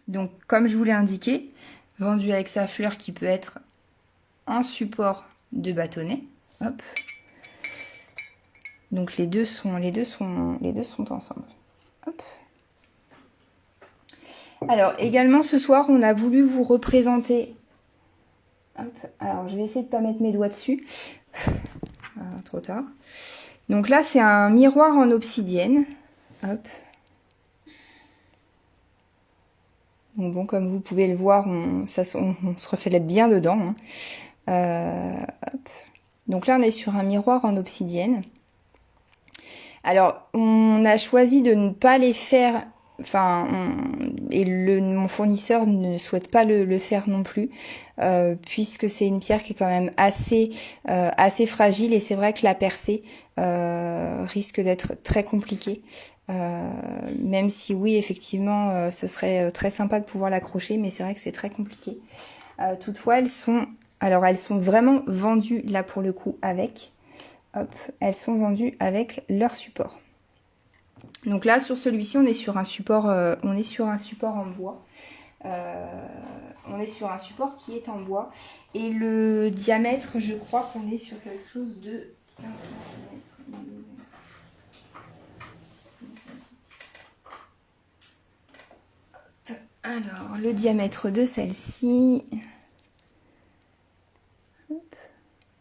A: Donc, comme je vous l'ai indiqué, vendu avec sa fleur qui peut être un support de bâtonnet. Hop. Donc les deux sont ensemble. Hop. Alors également ce soir on a voulu vous représenter. Hop. Alors je vais essayer de pas mettre mes doigts dessus. Trop tard. Donc là c'est un miroir en obsidienne. Hop. Donc bon, comme vous pouvez le voir, on se reflète bien dedans. Hop. Donc là on est sur un miroir en obsidienne. Alors on a choisi de ne pas les faire, mon fournisseur ne souhaite pas le faire non plus, puisque c'est une pierre qui est quand même assez fragile et c'est vrai que la percer risque d'être très compliquée. Même si oui effectivement ce serait très sympa de pouvoir l'accrocher, mais c'est vrai que c'est très compliqué. Toutefois elles sont vraiment vendues là pour le coup avec. Hop, elles sont vendues avec leur support. Donc là, sur celui-ci, on est sur un support en bois. On est sur un support qui est en bois. Et le diamètre, je crois qu'on est sur quelque chose de 15 cm. Alors, le diamètre de celle-ci.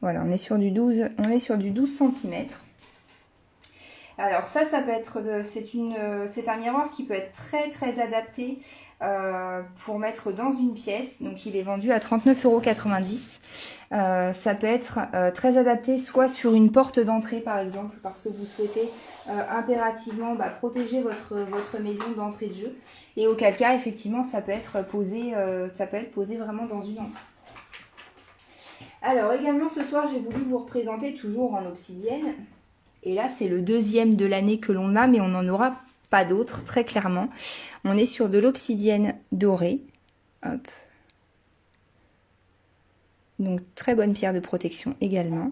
A: Voilà, on est sur du 12 cm. Alors ça peut être, c'est un miroir qui peut être très très adapté pour mettre dans une pièce. Donc il est vendu à 39,90 €. Ça peut être très adapté soit sur une porte d'entrée par exemple, parce que vous souhaitez impérativement protéger votre maison d'entrée de jeu. Et auquel cas effectivement ça peut être posé vraiment dans une entrée. Alors également ce soir j'ai voulu vous représenter toujours en obsidienne. Et là, c'est le deuxième de l'année que l'on a, mais on n'en aura pas d'autres, très clairement. On est sur de l'obsidienne dorée. Hop. Donc, très bonne pierre de protection également.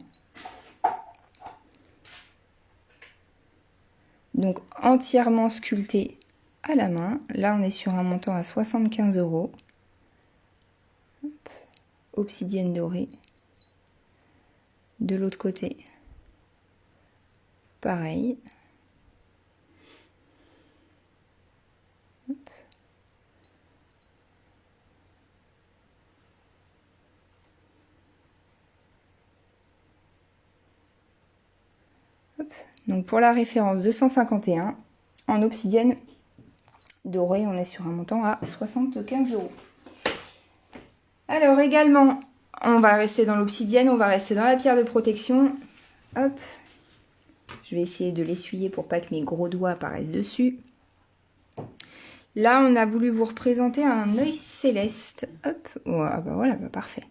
A: Donc, entièrement sculptée à la main. Là, on est sur un montant à 75 €. Hop. Obsidienne dorée. De l'autre côté. Pareil. Hop. Hop. Donc pour la référence 251, en obsidienne dorée, on est sur un montant à 75 €. Alors également, on va rester dans l'obsidienne, on va rester dans la pierre de protection. Hop. Je vais essayer de l'essuyer pour pas que mes gros doigts apparaissent dessus. Là, on a voulu vous représenter un œil céleste. Hop, oh, ah bah voilà, bah parfait.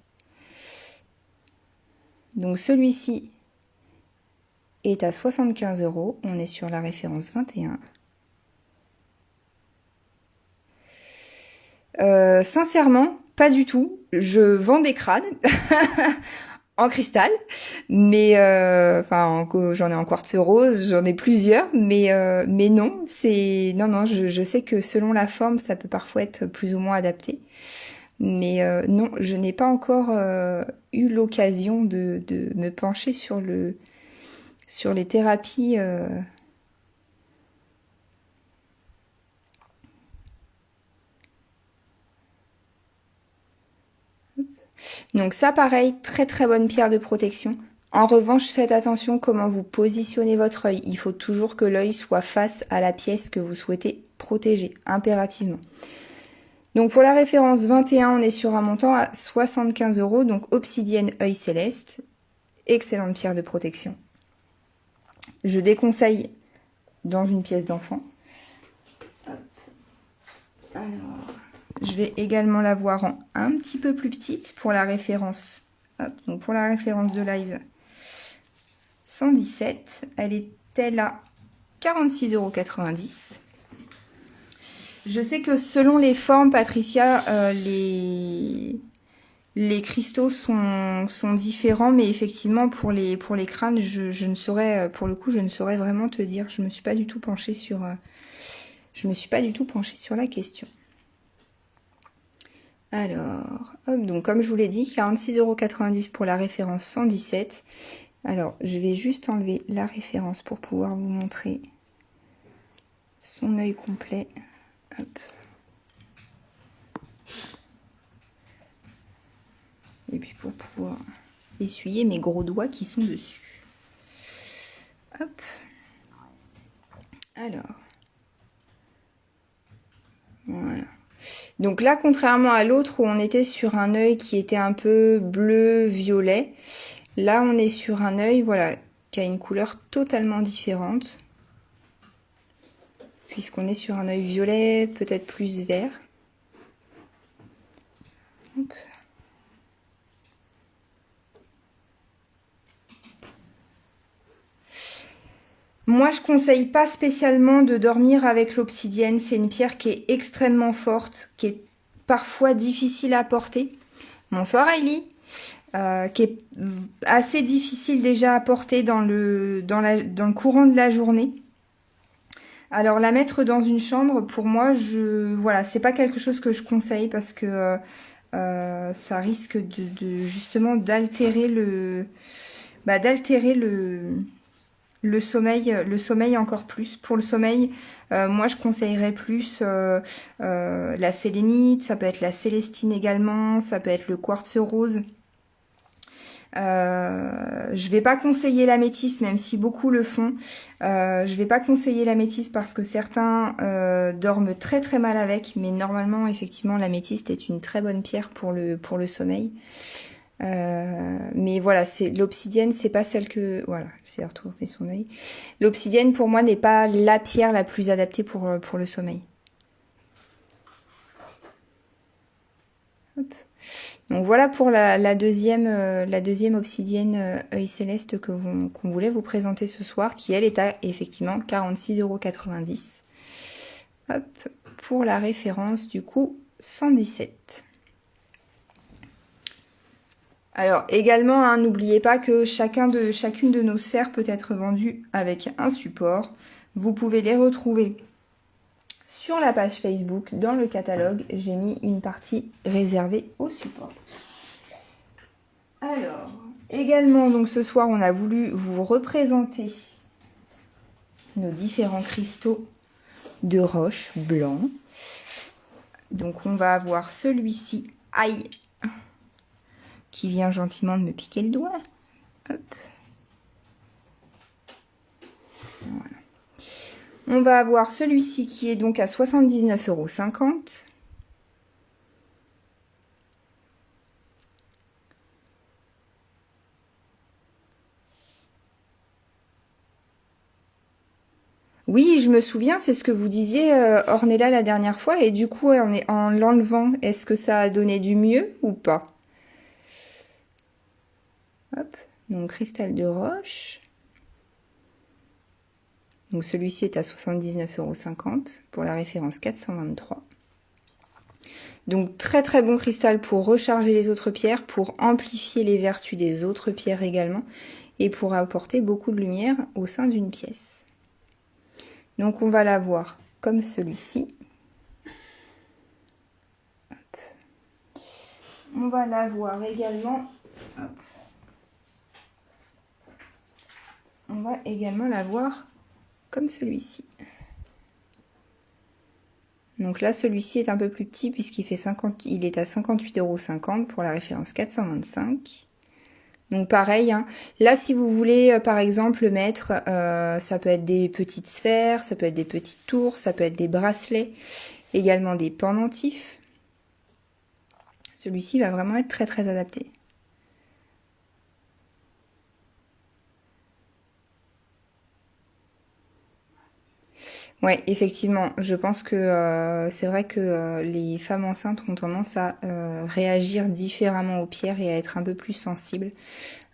A: Donc celui-ci est à 75 €. On est sur la référence 21. Sincèrement, pas du tout. Je vends des crânes. En cristal, mais j'en ai en quartz rose, j'en ai plusieurs, mais non, je sais que selon la forme, ça peut parfois être plus ou moins adapté, mais non, je n'ai pas encore eu l'occasion de me pencher sur les thérapies. Donc ça, pareil, très très bonne pierre de protection. En revanche, faites attention comment vous positionnez votre œil. Il faut toujours que l'œil soit face à la pièce que vous souhaitez protéger, impérativement. Donc pour la référence 21, on est sur un montant à 75 €. Donc obsidienne œil céleste, excellente pierre de protection. Je déconseille dans une pièce d'enfant. Alors... je vais également la voir en un petit peu plus petite pour la référence. Hop, donc pour la référence de live 117, elle était là 46,90 €. Je sais que selon les formes, Patricia, les cristaux sont différents, mais effectivement pour les crânes, je ne saurais, pour le coup, je ne saurais vraiment te dire. Je me suis pas du tout penchée sur la question. Alors, hop, donc comme je vous l'ai dit, 46,90 € pour la référence 117. Alors, je vais juste enlever la référence pour pouvoir vous montrer son œil complet. Hop. Et puis pour pouvoir essuyer mes gros doigts qui sont dessus. Hop. Alors. Voilà. Donc là, contrairement à l'autre où on était sur un œil qui était un peu bleu-violet, là on est sur un œil, voilà, qui a une couleur totalement différente. Puisqu'on est sur un œil violet, peut-être plus vert. Hop. Moi, je conseille pas spécialement de dormir avec l'obsidienne. C'est une pierre qui est extrêmement forte, qui est parfois difficile à porter. Bonsoir Hailey. Qui est assez difficile déjà à porter dans le courant de la journée. Alors la mettre dans une chambre, pour moi, voilà, c'est pas quelque chose que je conseille parce que ça risque justement d'altérer le sommeil encore plus. Pour le sommeil, moi je conseillerais plus la sélénite, ça peut être la célestine également, ça peut être le quartz rose. Je vais pas conseiller l'améthyste, même si beaucoup le font. Je vais pas conseiller l'améthyste parce que certains dorment très très mal avec, mais normalement, effectivement, l'améthyste est une très bonne pierre pour le sommeil. Mais voilà, c'est l'obsidienne, c'est pas celle que... Voilà, j'essaie de retrouver son œil. L'obsidienne, pour moi, n'est pas la pierre la plus adaptée pour le sommeil. Hop. Donc voilà pour la deuxième obsidienne œil céleste qu'on voulait vous présenter ce soir, qui elle est à effectivement 46,90 €. Hop, pour la référence du coup 117. Alors également, hein, n'oubliez pas que chacune de nos sphères peut être vendue avec un support. Vous pouvez les retrouver sur la page Facebook, dans le catalogue, j'ai mis une partie réservée au support. Alors, également, donc ce soir, on a voulu vous représenter nos différents cristaux de roche blanc. Donc, on va avoir celui-ci, aïe, qui vient gentiment de me piquer le doigt. Hop. Voilà. On va avoir celui-ci qui est donc à 79,50 €. Oui, je me souviens, c'est ce que vous disiez, Ornella, la dernière fois. Et du coup, en l'enlevant, est-ce que ça a donné du mieux ou pas? Hop, donc cristal de roche. Donc celui-ci est à 79,50 € pour la référence 423. Donc très très bon cristal pour recharger les autres pierres, pour amplifier les vertus des autres pierres également, et pour apporter beaucoup de lumière au sein d'une pièce. Donc on va l'avoir comme celui-ci. On va l'avoir également. Hop. On va également l'avoir comme celui-ci. Donc là, celui-ci est un peu plus petit puisqu'il fait il est à 58,50 € pour la référence 425. Donc pareil, hein. Là, si vous voulez, par exemple, mettre, ça peut être des petites sphères, ça peut être des petites tours, ça peut être des bracelets, également des pendentifs. Celui-ci va vraiment être très très adapté. Ouais, effectivement, je pense que c'est vrai que les femmes enceintes ont tendance à réagir différemment aux pierres et à être un peu plus sensibles.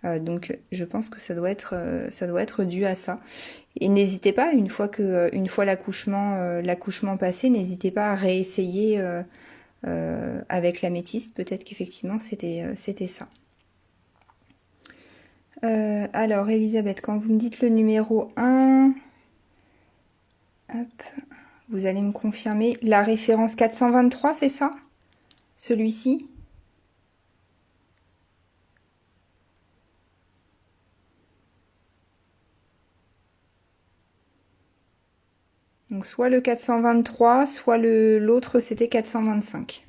A: Donc je pense que ça doit être dû à ça. Et n'hésitez pas, une fois l'accouchement passé, n'hésitez pas à réessayer avec l'améthyste. Peut-être qu'effectivement c'était ça. Alors Elisabeth, quand vous me dites le numéro 1... Hop, vous allez me confirmer la référence 423, c'est ça? Celui-ci? Donc soit le 423, soit l'autre c'était 425.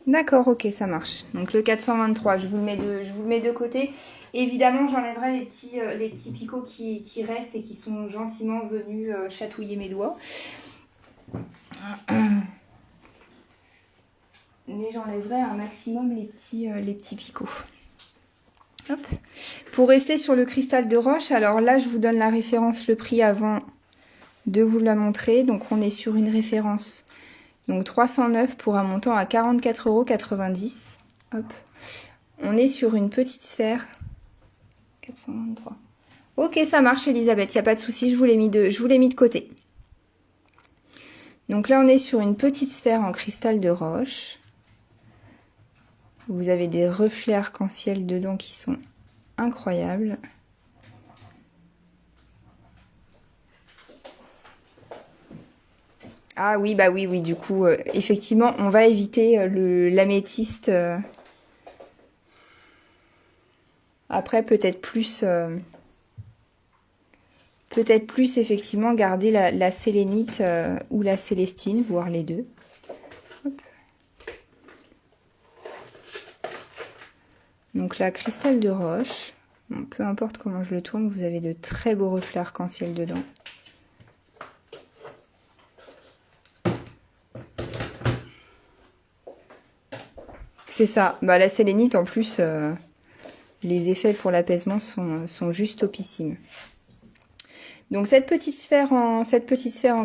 A: D'accord, ok, ça marche. Donc le 423, je vous le mets de côté. Évidemment, j'enlèverai les petits picots qui restent et qui sont gentiment venus chatouiller mes doigts. Mais j'enlèverai un maximum les petits picots. Hop. Pour rester sur le cristal de roche, alors là, je vous donne la référence, le prix avant de vous la montrer. Donc on est sur une référence... Donc 309 pour un montant à 44,90 €. Hop. On est sur une petite sphère. 423. Ok, ça marche Elisabeth, il n'y a pas de souci, je vous l'ai mis de côté. Donc là, on est sur une petite sphère en cristal de roche. Vous avez des reflets arc-en-ciel dedans qui sont incroyables. Ah oui, bah oui, du coup, effectivement, on va éviter l'améthyste. Après, peut-être plus effectivement garder la sélénite ou la célestine, voire les deux. Hop. Donc là, cristal de roche. Bon, peu importe comment je le tourne, vous avez de très beaux reflets arc-en-ciel dedans. C'est ça. Bah, la sélénite, en plus, les effets pour l'apaisement sont juste topissimes. Donc cette petite sphère en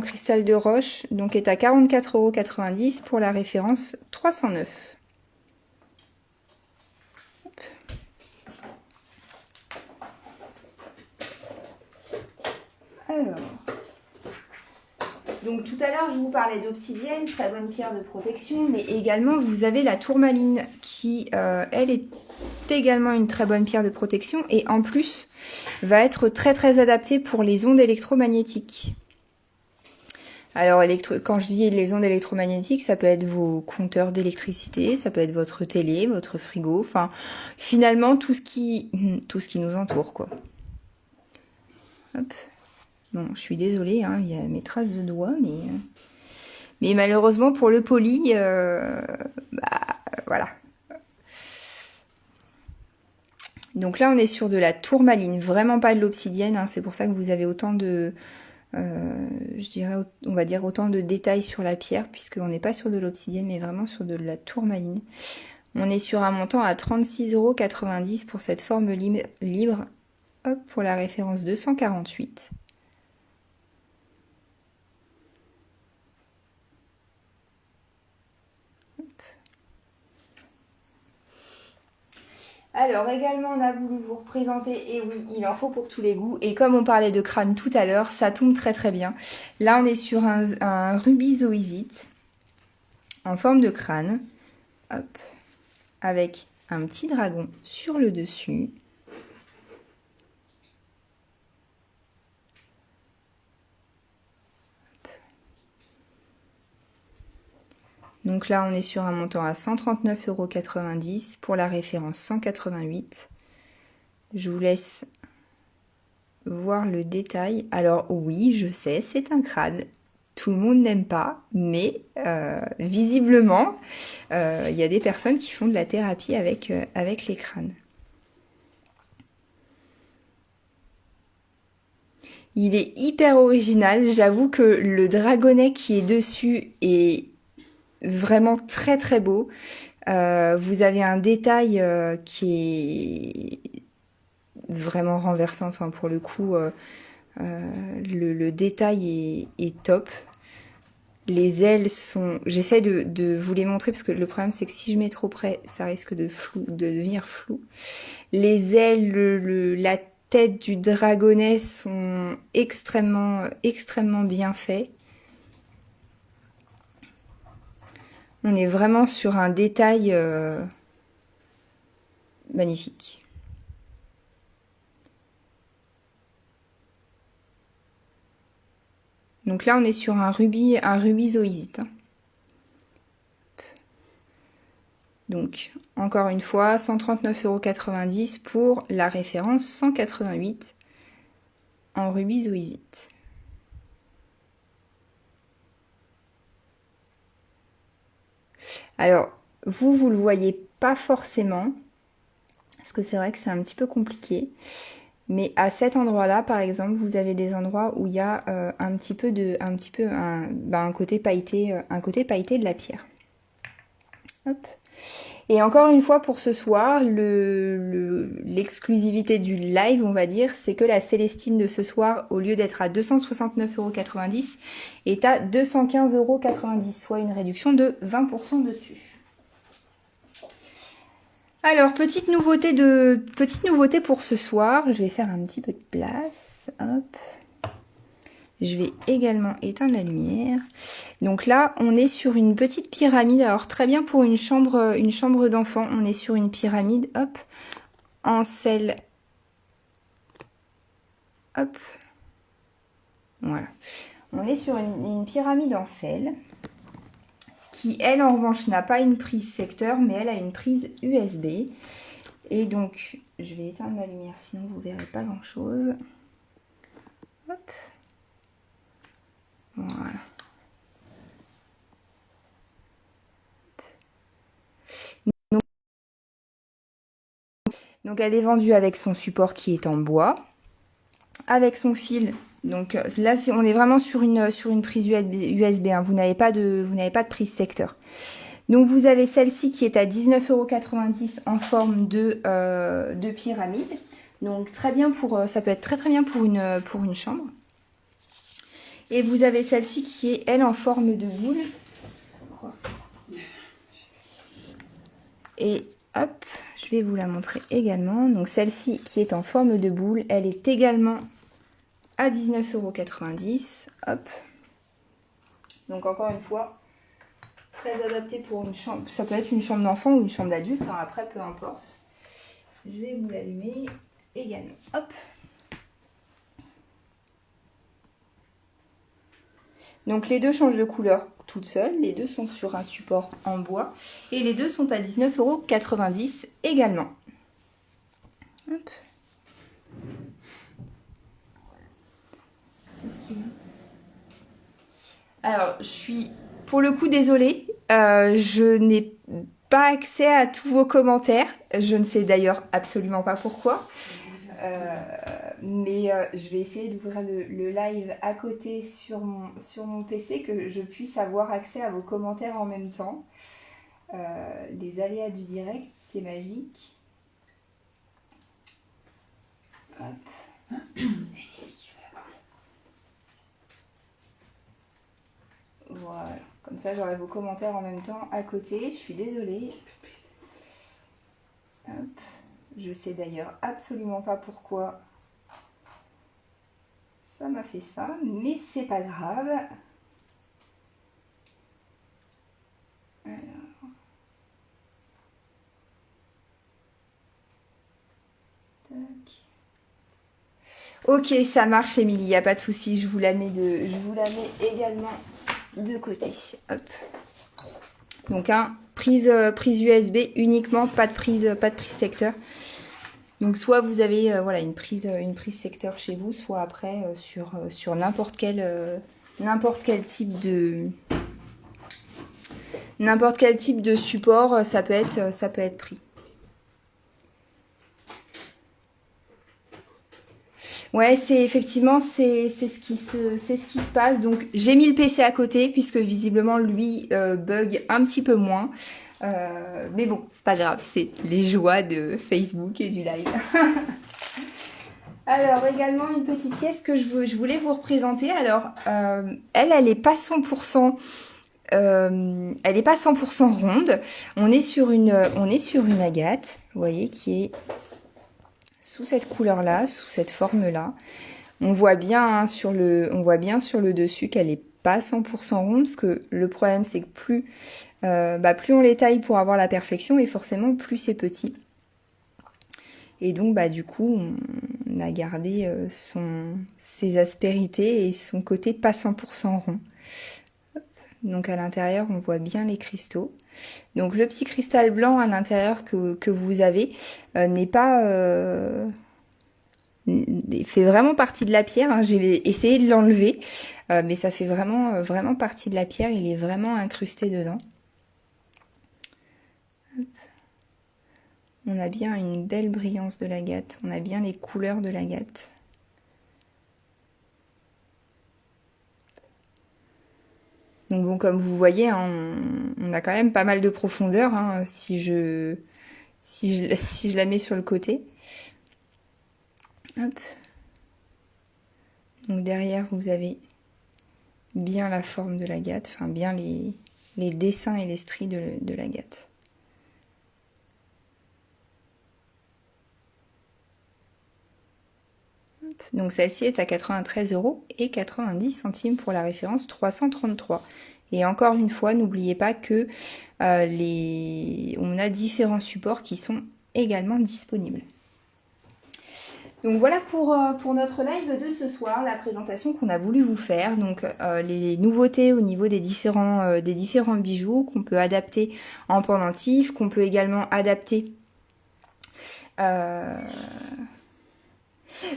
A: cristal de roche donc est à 44,90 € pour la référence 309. Hop. Alors, donc tout à l'heure je vous parlais d'obsidienne, très bonne pierre de protection, mais également vous avez la tourmaline qui elle est également une très bonne pierre de protection et en plus va être très très adaptée pour les ondes électromagnétiques. Alors, quand je dis les ondes électromagnétiques, ça peut être vos compteurs d'électricité, ça peut être votre télé, votre frigo, enfin, finalement, tout ce qui nous entoure, quoi. Hop. Bon, je suis désolée, hein, il y a mes traces de doigts, mais malheureusement, pour le poli, voilà. Donc là, on est sur de la tourmaline, vraiment pas de l'obsidienne, hein, c'est pour ça que vous avez autant de... je dirais, on va dire autant de détails sur la pierre, puisqu'on n'est pas sur de l'obsidienne, mais vraiment sur de la tourmaline. On est sur un montant à 36,90 € pour cette forme libre. Hop, pour la référence 248. Hop. Alors également on a voulu vous représenter, et oui il en faut pour tous les goûts, et comme on parlait de crâne tout à l'heure, ça tombe très très bien. Là on est sur un rubis zoisite en forme de crâne, hop, avec un petit dragon sur le dessus. Donc là, on est sur un montant à 139,90 € pour la référence 188. Je vous laisse voir le détail. Alors oui, je sais, c'est un crâne. Tout le monde n'aime pas, mais visiblement, il y a des personnes qui font de la thérapie avec les crânes. Il est hyper original. J'avoue que le dragonnet qui est dessus est vraiment très très beau. Vous avez un détail qui est vraiment renversant. Enfin, pour le coup, le détail est top. Les ailes sont... J'essaie de vous les montrer parce que le problème c'est que si je mets trop près, ça risque de devenir flou. Les ailes, la tête du dragonnet sont extrêmement bien faits. On est vraiment sur un détail magnifique. Donc là, on est sur un rubis zoisite. Donc, encore une fois, 139,90 € pour la référence 188 en rubis zoisite. Alors, vous le voyez pas forcément, parce que c'est vrai que c'est un petit peu compliqué. Mais à cet endroit-là, par exemple, vous avez des endroits où il y a un côté pailleté de la pierre. Hop. Et encore une fois pour ce soir, l'exclusivité du live, on va dire, c'est que la Célestine de ce soir, au lieu d'être à 269,90 €, est à 215,90 €, soit une réduction de 20% dessus. Alors, petite nouveauté pour ce soir. Je vais faire un petit peu de place. Hop. Je vais également éteindre la lumière. Donc là, on est sur une petite pyramide. Alors, très bien pour une chambre d'enfant. On est sur une pyramide, hop, en sel. Hop. Voilà. On est sur une pyramide en sel qui, elle, en revanche, n'a pas une prise secteur, mais elle a une prise USB. Et donc, je vais éteindre ma lumière, sinon vous ne verrez pas grand-chose. Hop. Voilà. Donc elle est vendue avec son support qui est en bois, avec son fil. Donc là, on est vraiment sur une prise USB. Hein. Vous n'avez pas de prise secteur. Donc vous avez celle-ci qui est à 19,90 € en forme de pyramide. Donc très bien ça peut être très bien pour une chambre. Et vous avez celle-ci qui est elle en forme de boule. Et hop, je vais vous la montrer également. Donc celle-ci qui est en forme de boule, elle est également à 19,90 €. Hop. Donc encore une fois, très adapté pour une chambre. Ça peut être une chambre d'enfant ou une chambre d'adulte. Hein, après, peu importe. Je vais vous l'allumer également. Hop. Donc les deux changent de couleur toutes seules. Les deux sont sur un support en bois. Et les deux sont à 19,90 € également. Hop. Alors, je suis pour le coup désolée. Je n'ai pas accès à tous vos commentaires. Je ne sais d'ailleurs absolument pas pourquoi. Mais je vais essayer d'ouvrir le live à côté sur mon PC, que je puisse avoir accès à vos commentaires en même temps. Les aléas du direct, c'est magique. Hop. Voilà, comme ça j'aurai vos commentaires en même temps à côté. Je suis désolée. Hop. Je sais d'ailleurs absolument pas pourquoi ça m'a fait ça, mais c'est pas grave. Alors. Tac. Ok, ça marche, Émilie, il n'y a pas de souci. Je vous la mets également de côté. Hop. Donc, prise USB uniquement, pas de prise secteur. Donc soit vous avez voilà une prise secteur chez vous, soit après sur n'importe quel type de support, ça peut être pris. Ouais, c'est ce qui se passe. Donc j'ai mis le PC à côté puisque visiblement lui bug un petit peu moins. Mais bon, c'est pas grave, c'est les joies de Facebook et du live. Alors également une petite pièce que je voulais vous représenter. Alors elle est pas 100%. Elle est pas 100% ronde. On est sur une agate, vous voyez, qui est sous cette couleur-là, sous cette forme-là. On voit bien sur le dessus qu'elle est pas 100% ronde, parce que le problème c'est que plus on les taille pour avoir la perfection, et forcément plus c'est petit. Et donc du coup on a gardé ses aspérités et son côté pas 100% rond. Donc à l'intérieur on voit bien les cristaux. Donc le petit cristal blanc à l'intérieur que vous avez n'est pas fait vraiment partie de la pierre. Hein. J'ai essayé de l'enlever, mais ça fait vraiment partie de la pierre. Il est vraiment incrusté dedans. Hop. On a bien une belle brillance de l'agate. On a bien les couleurs de l'agate. Donc bon, comme vous voyez, hein, on a quand même pas mal de profondeur hein, si je la mets sur le côté. Hop. Donc derrière, vous avez bien la forme de l'agate, enfin bien les dessins et les stries de l'agate. Donc celle-ci est à 93,90 € pour la référence 333. Et encore une fois, n'oubliez pas que on a différents supports qui sont également disponibles. Donc voilà pour notre live de ce soir, la présentation qu'on a voulu vous faire. Donc les nouveautés au niveau des différents bijoux qu'on peut adapter en pendentif, qu'on peut également adapter...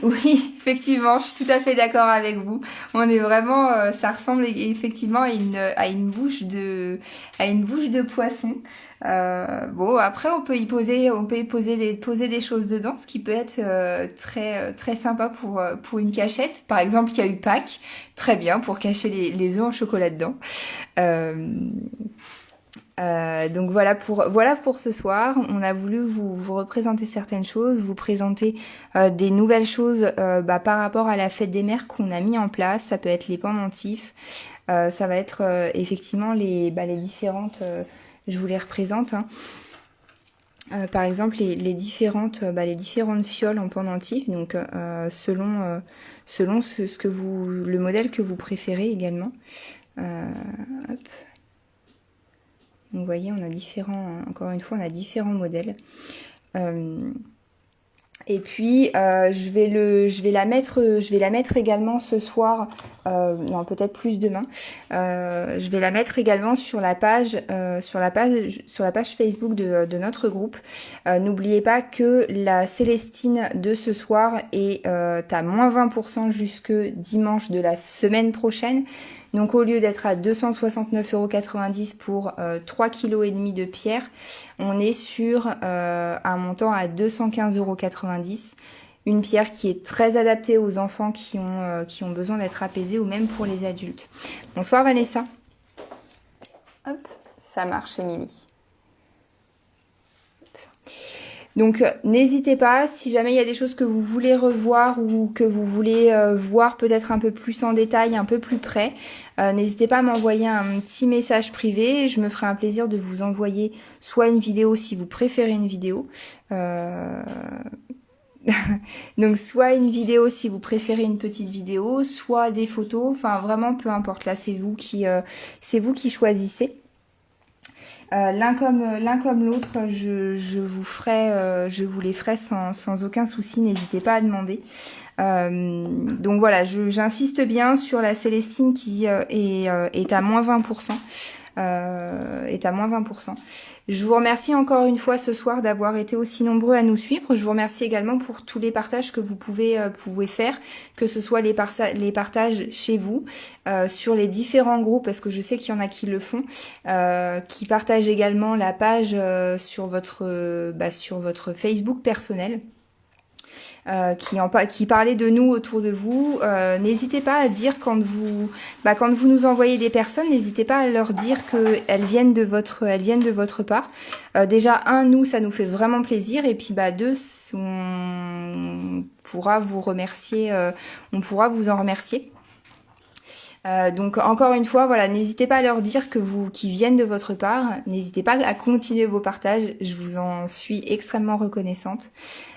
A: Oui, effectivement, je suis tout à fait d'accord avec vous. On est vraiment, ça ressemble effectivement à une bouche de poisson. Bon, après on peut y poser des choses dedans, ce qui peut être très sympa pour une cachette. Par exemple, il y a eu Pâques, très bien pour cacher les œufs en chocolat dedans. Donc voilà pour ce soir. On a voulu vous représenter certaines choses, vous présenter des nouvelles choses par rapport à la fête des mères qu'on a mis en place. Ça peut être les pendentifs, ça va être effectivement les différentes. Je vous les représente. Hein. Par exemple les différentes fioles en pendentif. Donc selon ce que le modèle que vous préférez également. Hop. Donc vous voyez, on a différents modèles. Et puis je vais la mettre également ce soir, non peut-être plus demain. Je vais la mettre également sur la page Facebook de notre groupe. N'oubliez pas que la Célestine de ce soir est à moins 20% jusque dimanche de la semaine prochaine. Donc au lieu d'être à 269,90 € pour 3,5 kg de pierre, on est sur un montant à 215,90 €. Une pierre qui est très adaptée aux enfants qui ont besoin d'être apaisés ou même pour les adultes. Bonsoir Vanessa. Hop, ça marche Émilie. Donc n'hésitez pas, si jamais il y a des choses que vous voulez revoir ou que vous voulez voir peut-être un peu plus en détail, un peu plus près, n'hésitez pas à m'envoyer un petit message privé. Je me ferai un plaisir de vous envoyer soit une vidéo si vous préférez une vidéo. Donc soit une vidéo si vous préférez une petite vidéo, soit des photos, enfin vraiment peu importe. Là c'est vous qui choisissez. L'un comme l'autre, je vous les ferai sans aucun souci, n'hésitez pas à demander. Donc voilà, j'insiste bien sur la Célestine qui est à moins 20%. Est à moins 20%. Je vous remercie encore une fois ce soir d'avoir été aussi nombreux à nous suivre. Je vous remercie également pour tous les partages que vous pouvez faire, que ce soit les partages chez vous, sur les différents groupes, parce que je sais qu'il y en a qui le font, qui partagent également la page sur votre Facebook personnel. Qui parlaient de nous autour de vous. N'hésitez pas à dire quand vous nous envoyez des personnes, n'hésitez pas à leur dire qu'elles viennent de votre part. Déjà nous ça nous fait vraiment plaisir, et puis deux, on pourra vous remercier, on pourra vous en remercier. Donc encore une fois, voilà, n'hésitez pas à leur dire qu'ils viennent de votre part. N'hésitez pas à continuer vos partages, je vous en suis extrêmement reconnaissante.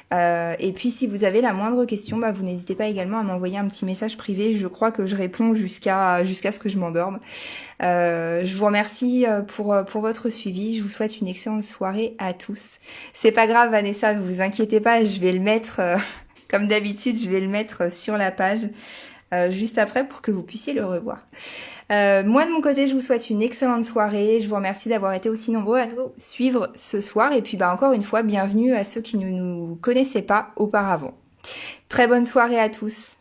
A: Et puis si vous avez la moindre question, vous n'hésitez pas également à m'envoyer un petit message privé. Je crois que je réponds jusqu'à ce que je m'endorme. Je vous remercie pour votre suivi. Je vous souhaite une excellente soirée à tous. C'est pas grave Vanessa, ne vous inquiétez pas, je vais le mettre comme d'habitude, je vais le mettre sur la page juste après pour que vous puissiez le revoir. Moi de mon côté, je vous souhaite une excellente soirée. Je vous remercie d'avoir été aussi nombreux à nous suivre ce soir. Et puis encore une fois, bienvenue à ceux qui ne nous connaissaient pas auparavant. Très bonne soirée à tous.